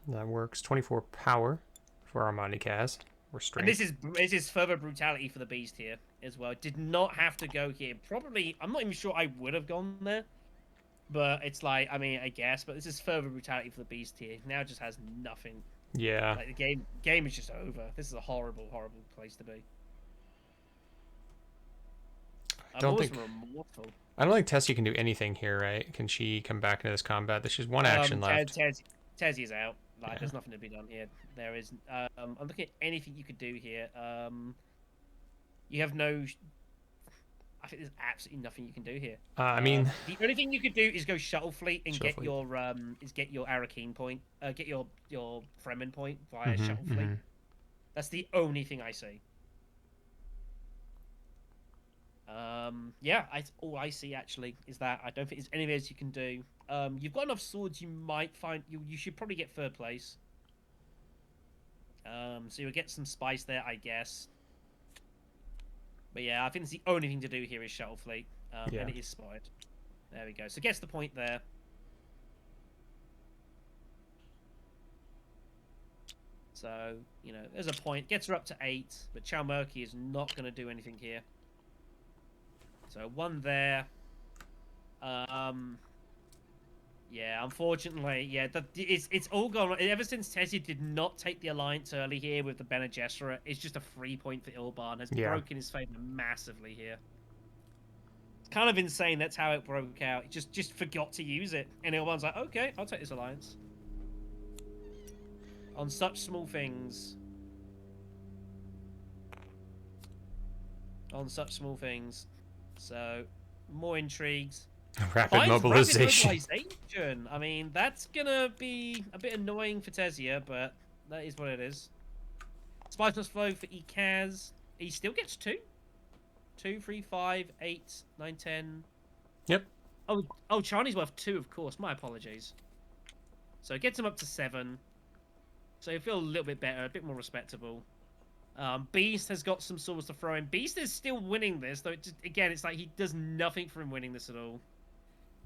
that works. 24 power for Armani Kaz. We're straight. And this is further brutality for the beast here as well. Did not have to go here. Probably, I'm not even sure I would have gone there. But it's like, I mean, I guess, but this is further brutality for the beast here. Now it just has nothing. Yeah. Like the game is just over. This is a horrible, horrible place to be. I don't think Tessie can do anything here, right? Can she come back into this combat? There's just one action left. Tezzie's out. Like, Yeah. there's nothing to be done here. There is. I'm looking at anything you could do here. You have no. I think there's absolutely nothing you can do here. I mean, the only thing you could do is go shuttle fleet and Shuttle get fleet. your get your Arakeen point, get your Fremen point via shuttle fleet. That's the only thing I see. Yeah, all I see actually is that I don't think there's anything else you can do. You've got enough swords. You might find you should probably get third place. So you'll get some spice there, I guess. But yeah, I think it's the only thing to do here is shuttle fleet, Yeah. and it is spotted. There we go. So gets the point there. So there's a point. Gets her up to 8, but Chalmurky is not going to do anything here. So 1 there. Yeah, unfortunately, yeah, it's all gone. Ever since Tessie did not take the alliance early here with the Bene Gesserit, it's just a 3 point for Ilban. Has broken his favour massively here. It's kind of insane. That's how it broke out. He just forgot to use it, and Ilban's like, okay, I'll take this alliance. On such small things. On such small things. So, more intrigues. Rapid mobilization. I mean, that's gonna be a bit annoying for Tesia, but that is what it is. Spice must flow for Ekaz. He still gets 2. 2, 3, 5, 8, 9, 10. Yep. Oh, Charnie's worth 2, of course. My apologies. So it gets him up to 7. So you feel a little bit better, a bit more respectable. Beast has got some swords to throw in. Beast is still winning this, though. Again, it's like he does nothing for him winning this at all.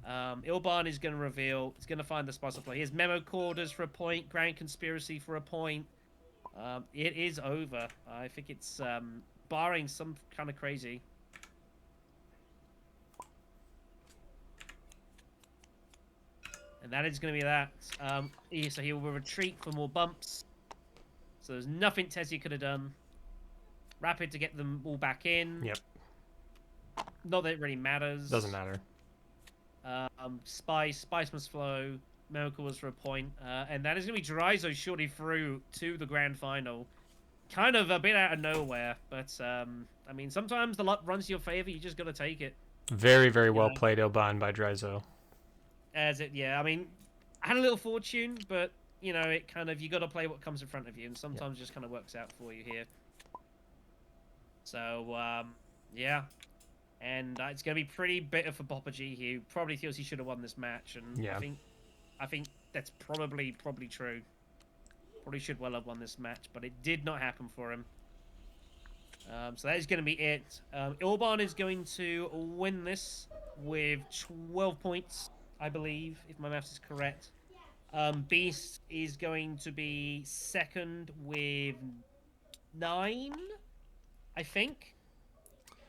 Ilban is going to reveal. He's going to find the spots to play. Here's Memo Quarters for a point. Grand Conspiracy for a point. It is over. I think it's barring some kind of crazy. And that is going to be that. So he will retreat for more bumps. So there's nothing Tessie could have done. Rapid to get them all back in. Yep. Not that it really matters. Doesn't matter. Spice must flow. Miracle was for a point. And that is going to be Dreizo shortly through to the grand final. Kind of a bit out of nowhere. But, I mean, sometimes the luck runs to your favor. You just got to take it. Very, very well played, Ilban, by Dreizo. Yeah, I mean, I had a little fortune, but, it kind of, you got to play what comes in front of you. And sometimes it just kind of works out for you here. So, yeah. And it's going to be pretty bitter for Pappa G, who probably feels he should have won this match. And yeah. I think that's probably true. Probably should well have won this match, but it did not happen for him. So that is going to be it. Ilban is going to win this with 12 points. I believe, if my maths is correct. Beast is going to be second with 9, I think.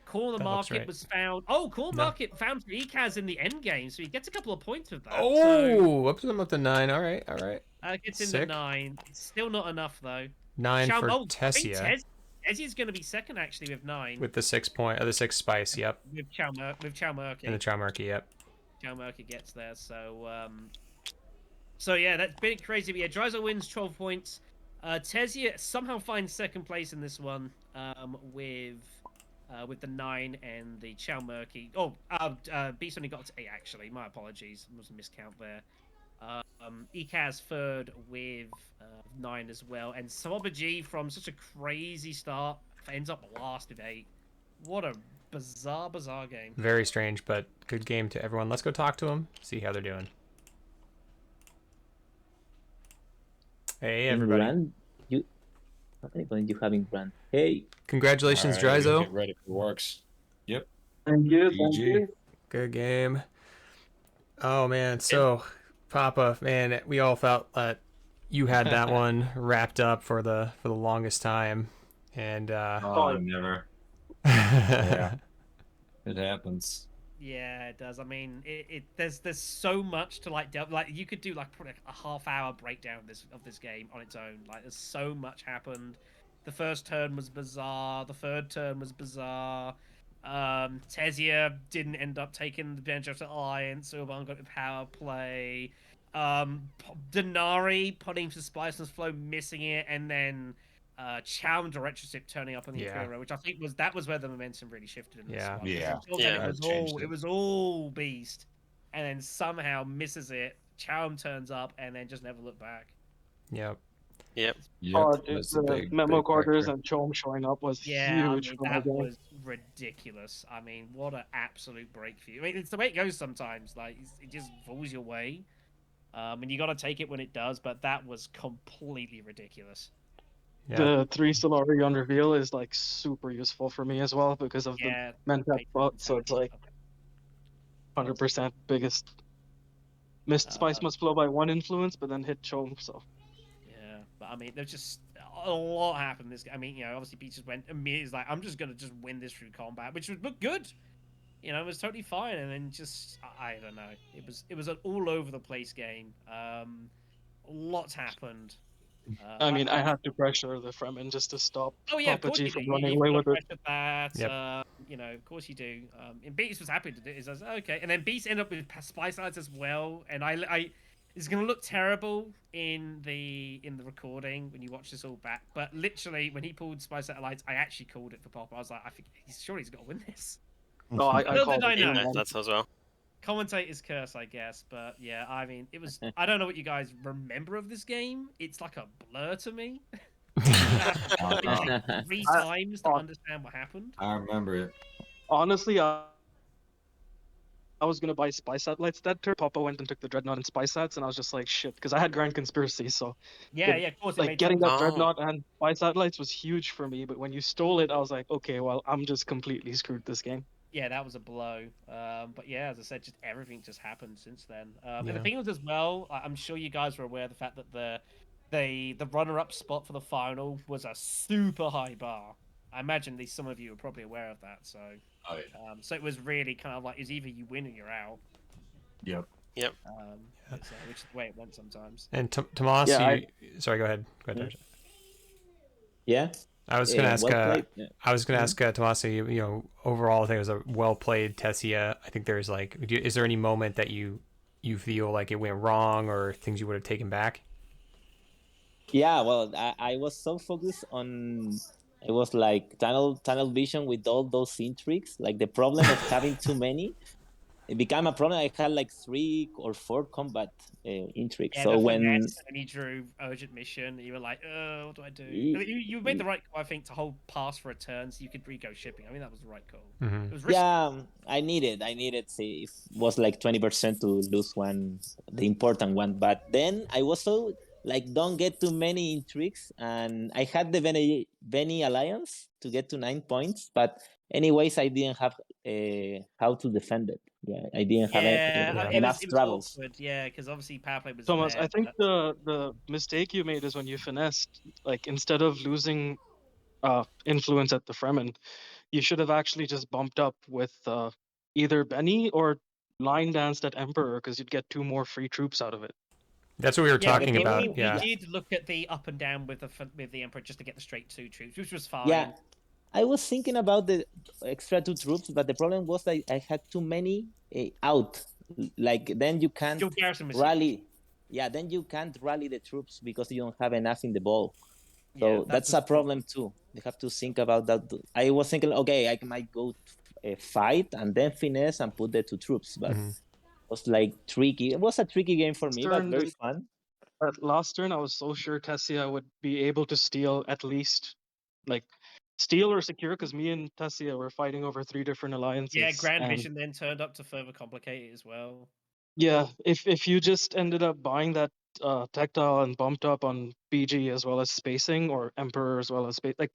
Corner That looks Market right. was found. Oh, Corner No. Market found for Ekaz in the end game, so he gets a couple of points with that. Oh, up to them up to 9. All right, all right. Gets in Sick. the 9. It's still not enough though. 9 for I think Tessia Tezzy's going to be second actually with 9. with the 6 point, the 6 spice. Yep, With Chalmurky. and the Chalmurky. Yep. Chalmurky gets there, so yeah, that's been crazy. But yeah, Dreizo wins 12 points. Tessia somehow finds second place in this one with the 9 and the Chalmurky. Oh, Beast only got to 8 actually. My apologies, there was a miscount there. Ekaz third with 9 as well, and Pappa G from such a crazy start ends up last with 8. What a bizarre game. Very strange, but good game to everyone. Let's go talk to them, see how they're doing. Hey, everybody. Brand, how many points you have in brand? Hey. Congratulations, All right, Dreizo. get ready if it works. Yep. Thank you. Thank GG. you. Good game. Oh, man. So, Pappa, man, we all felt that you had that one wrapped up for the longest time. And, Oh, never. Yeah. It happens. Yeah, it does. I mean, there's so much to like you could do like probably a half-hour breakdown of this game on its own. Like there's so much happened. The first turn was bizarre. The third turn was bizarre. Tessia didn't end up taking the bench after Alliance. Urban got the power play. Denary putting for Spice and Flow, missing it, and then Chow and Directorship turning up on the Imperium, which I think was where the momentum really shifted in this one. It was all Beast, and then somehow misses it. Chow turns up, and then just never looked back. Yep. Oh, dude, the memo quarters and Chom showing up was huge. I mean, that was ridiculous. I mean, what an absolute breakthrough. I mean, it's the way it goes sometimes. Like, it just falls your way. And you got to take it when it does, but that was completely ridiculous. Yeah. The 3 Solari on reveal is like super useful for me as well because of the Mentat bot, so it's like 100% biggest missed Spice must flow by 1 influence, but then hit Chom, so. Yeah, but I mean, there's just a lot happened this game. I mean, you know, obviously Peach just went immediately like, I'm just gonna just win this through combat, which would look good. You know, it was totally fine, and then just I don't know. It was an all over the place game. Lots happened. I mean, I had to pressure the Fremen just to stop Pappa G from running you away with it. That, Yep. you know, of course you do. And Beast was happy to do it. So I was, okay, and then Beast ended up with Spice Lights as well, and it's gonna look terrible in the recording when you watch this all back. But literally, when he pulled Spice Lights, I actually called it for Pappa. I was like, I think surely he's got to win this. No, I called it. Yeah, that's as well. Commentator's curse, I guess, but yeah, I mean, it was. I don't know what you guys remember of this game. It's like a blur to me. Like 3 times to understand what happened. I remember it. Honestly, I was gonna buy Spy Satellites that turn. Pappa went and took the Dreadnought and Spy Sats, and I was just like, shit, because I had Grand Conspiracy, so yeah, of course. Like getting that Dreadnought and Spy Satellites was huge for me, but when you stole it, I was like, okay, well, I'm just completely screwed this game. Yeah, that was a blow. But yeah, as I said, just everything just happened since then. And the thing was as well, I'm sure you guys were aware of the fact that the runner-up spot for the final was a super high bar. I imagine some of you are probably aware of that. So, so it was really kind of like it's either you win or you're out. Yep. Which is the way it went sometimes. And Tomas, sorry, go ahead. Yeah. I was going to ask. I was going to ask Tomas. You know, overall, I think it was a well played Tessia. I think there's like, is there any moment that you feel like it went wrong or things you would have taken back? Yeah, well, I was so focused on. It was like tunnel vision with all those intrigues. Like the problem of having too many, it became a problem. I had like 3 or 4 combat intrigues. Yeah, so when he drew urgent mission, you were like, what do I do? You made the right call, I think, to hold pass for a turn so you could re-go shipping. I mean, that was the right call. Mm-hmm. It was risky. Yeah, I needed. See, it was like 20% to lose one, the important one. But then I was so like don't get too many intrigues, and I had the Benny alliance to get to 9 points, but anyways, I didn't have how to defend it. Yeah, I didn't have Yeah, enough it was travels. awkward. Yeah, because obviously Pappa was Thomas, there. I think but- the mistake you made is when you finessed, like instead of losing influence at the Fremen, you should have actually just bumped up with either Benny or line danced at Emperor because you'd get 2 more free troops out of it. That's what we were Yeah, talking about. we Yeah. did look at the up and down with the Emperor just to get the straight 2 troops, which was fine. Yeah, I was thinking about the extra 2 troops, but the problem was that I had too many out. Like then you can't Your garrison was rally. huge. Yeah, then you can't rally the troops because you don't have enough in the ball. So Yeah, that's a problem too. You have to think about that. I was thinking, okay, I might go fight and then finesse and put the 2 troops, but it was like tricky. It was a tricky game for me, but very fun. At last turn, I was so sure Tessia would be able to steal at least, like, steal or secure, because me and Tessia were fighting over 3 different alliances. Yeah, Grand Vision then turned up to further complicate it as well. Yeah, if you just ended up buying that tactile and bumped up on BG as well as spacing, or Emperor as well as space, like,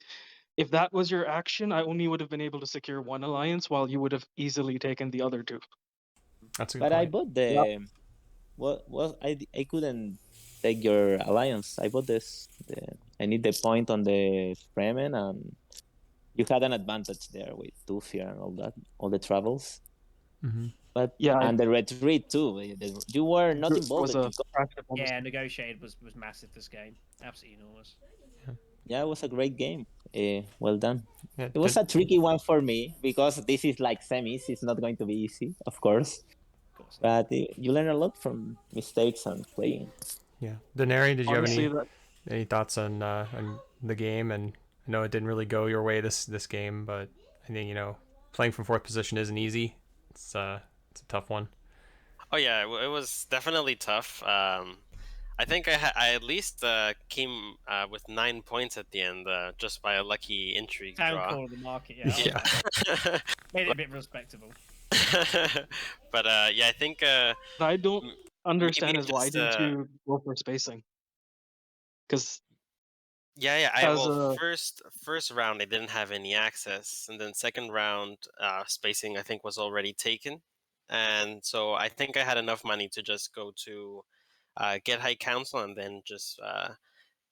if that was your action, I only would have been able to secure 1 alliance, while you would have easily taken the other 2. That's a good But point. I bought the I couldn't take your alliance. I bought this. I need the point on the Fremen, and you had an advantage there with Tufia and all that, all the travels. But Yeah, and the retreat too. You were not involved. Yeah, negotiated was massive this game. Absolutely enormous. Yeah, it was a great game. Well done. Yeah, It was a tricky one for me because this is like semis. It's not going to be easy, of course. But you learn a lot from mistakes and playing. Yeah, Denary, did you Honestly, have any thoughts on the game? And I know it didn't really go your way this game, but I think playing from 4th position isn't easy. It's a tough one. Oh yeah, it was definitely tough. I think I at least came with 9 points at the end, just by a lucky intrigue Down draw. call of the market, yeah. Yeah. Made it a bit respectable. But yeah, I think. I don't understand is why just, didn't you go for spacing? Because well, first round I didn't have any access, and then second round spacing I think was already taken, and so I think I had enough money to just go to get High Council and then just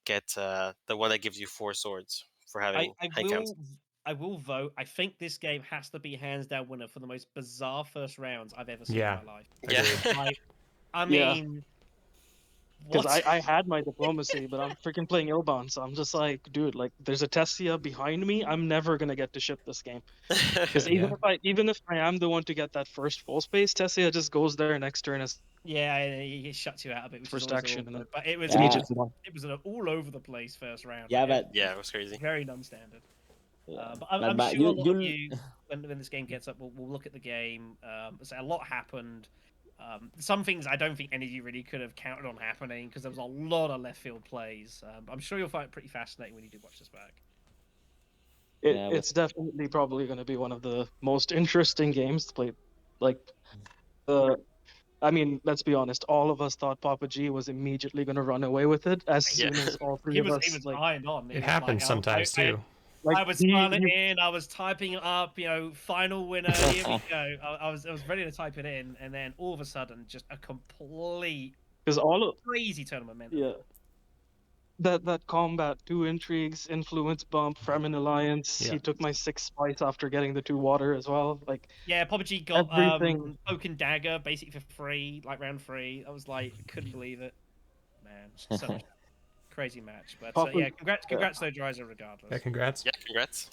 get the one that gives you 4 swords for having High Council. I will vote. I think this game has to be hands down winner for the most bizarre first rounds I've ever seen in my life. Yeah. I mean, because I had my diplomacy, but I'm freaking playing Ilban, so I'm just like, dude, like, there's a Tessia behind me. I'm never gonna get to ship this game. Because even if I am the one to get that first full space, Tessia just goes there next turn as he shuts you out of it. First action, but it was it was an all over the place first round. Yeah, but it was crazy. Very non-standard. But I'm sure a lot of you, when this game gets up, we'll look at the game. So a lot happened. Some things I don't think any of you really could have counted on happening because there was a lot of left field plays. I'm sure you'll find it pretty fascinating when you do watch this back. It's definitely probably going to be one of the most interesting games to play. Like, I mean, let's be honest. All of us thought Pappa G was immediately going to run away with it as soon as all 3 of us. He was behind on. It happens sometimes too. I was filing it in. I was typing it up. Final winner. Here we go. I was ready to type it in, and then all of a sudden, just a complete crazy turn of momentum. Yeah. That combat, 2 intrigues, influence bump, Fremen alliance. He took my 6 spice after getting the 2 water as well. Like, yeah, Pappa G got everything. Oak and Dagger basically for free, like round 3. I was like, couldn't believe it, man. So much crazy match, but yeah, congrats though, Dreizo, regardless. Yeah, congrats. Yeah, congrats.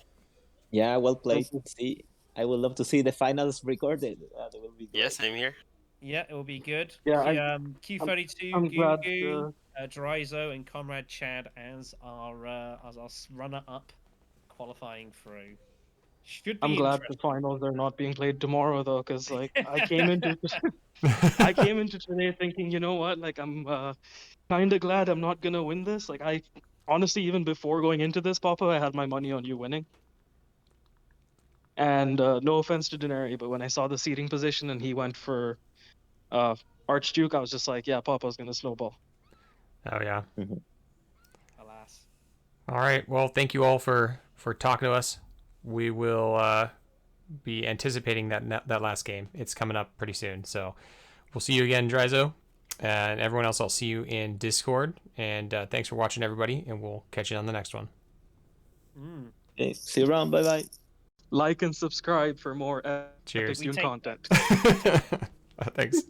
Yeah, well played. See, I would love to see the finals recorded. That will be great. Yeah, same here. Yeah, it will be good. Yeah, Q32, I'm glad, Gugu, Dreizo, and Comrade Chad as our runner-up qualifying through. I'm glad the finals are not being played tomorrow though, because like I came into today thinking, you know what, like I'm kind of glad I'm not gonna win this. Like I honestly, even before going into this, Pappa, I had my money on you winning. And no offense to Denary, but when I saw the seating position and he went for Archduke, I was just like, yeah, Papa's gonna snowball. Oh yeah. Alas. All right. Well, thank you all for talking to us. We will be anticipating that last game. It's coming up pretty soon. So we'll see you again, Dreizo, and everyone else. I'll see you in Discord. And thanks for watching, everybody. And we'll catch you on the next one. Okay, see you around. Bye bye. Like and subscribe for more Cheers. epic Dune content. Thanks.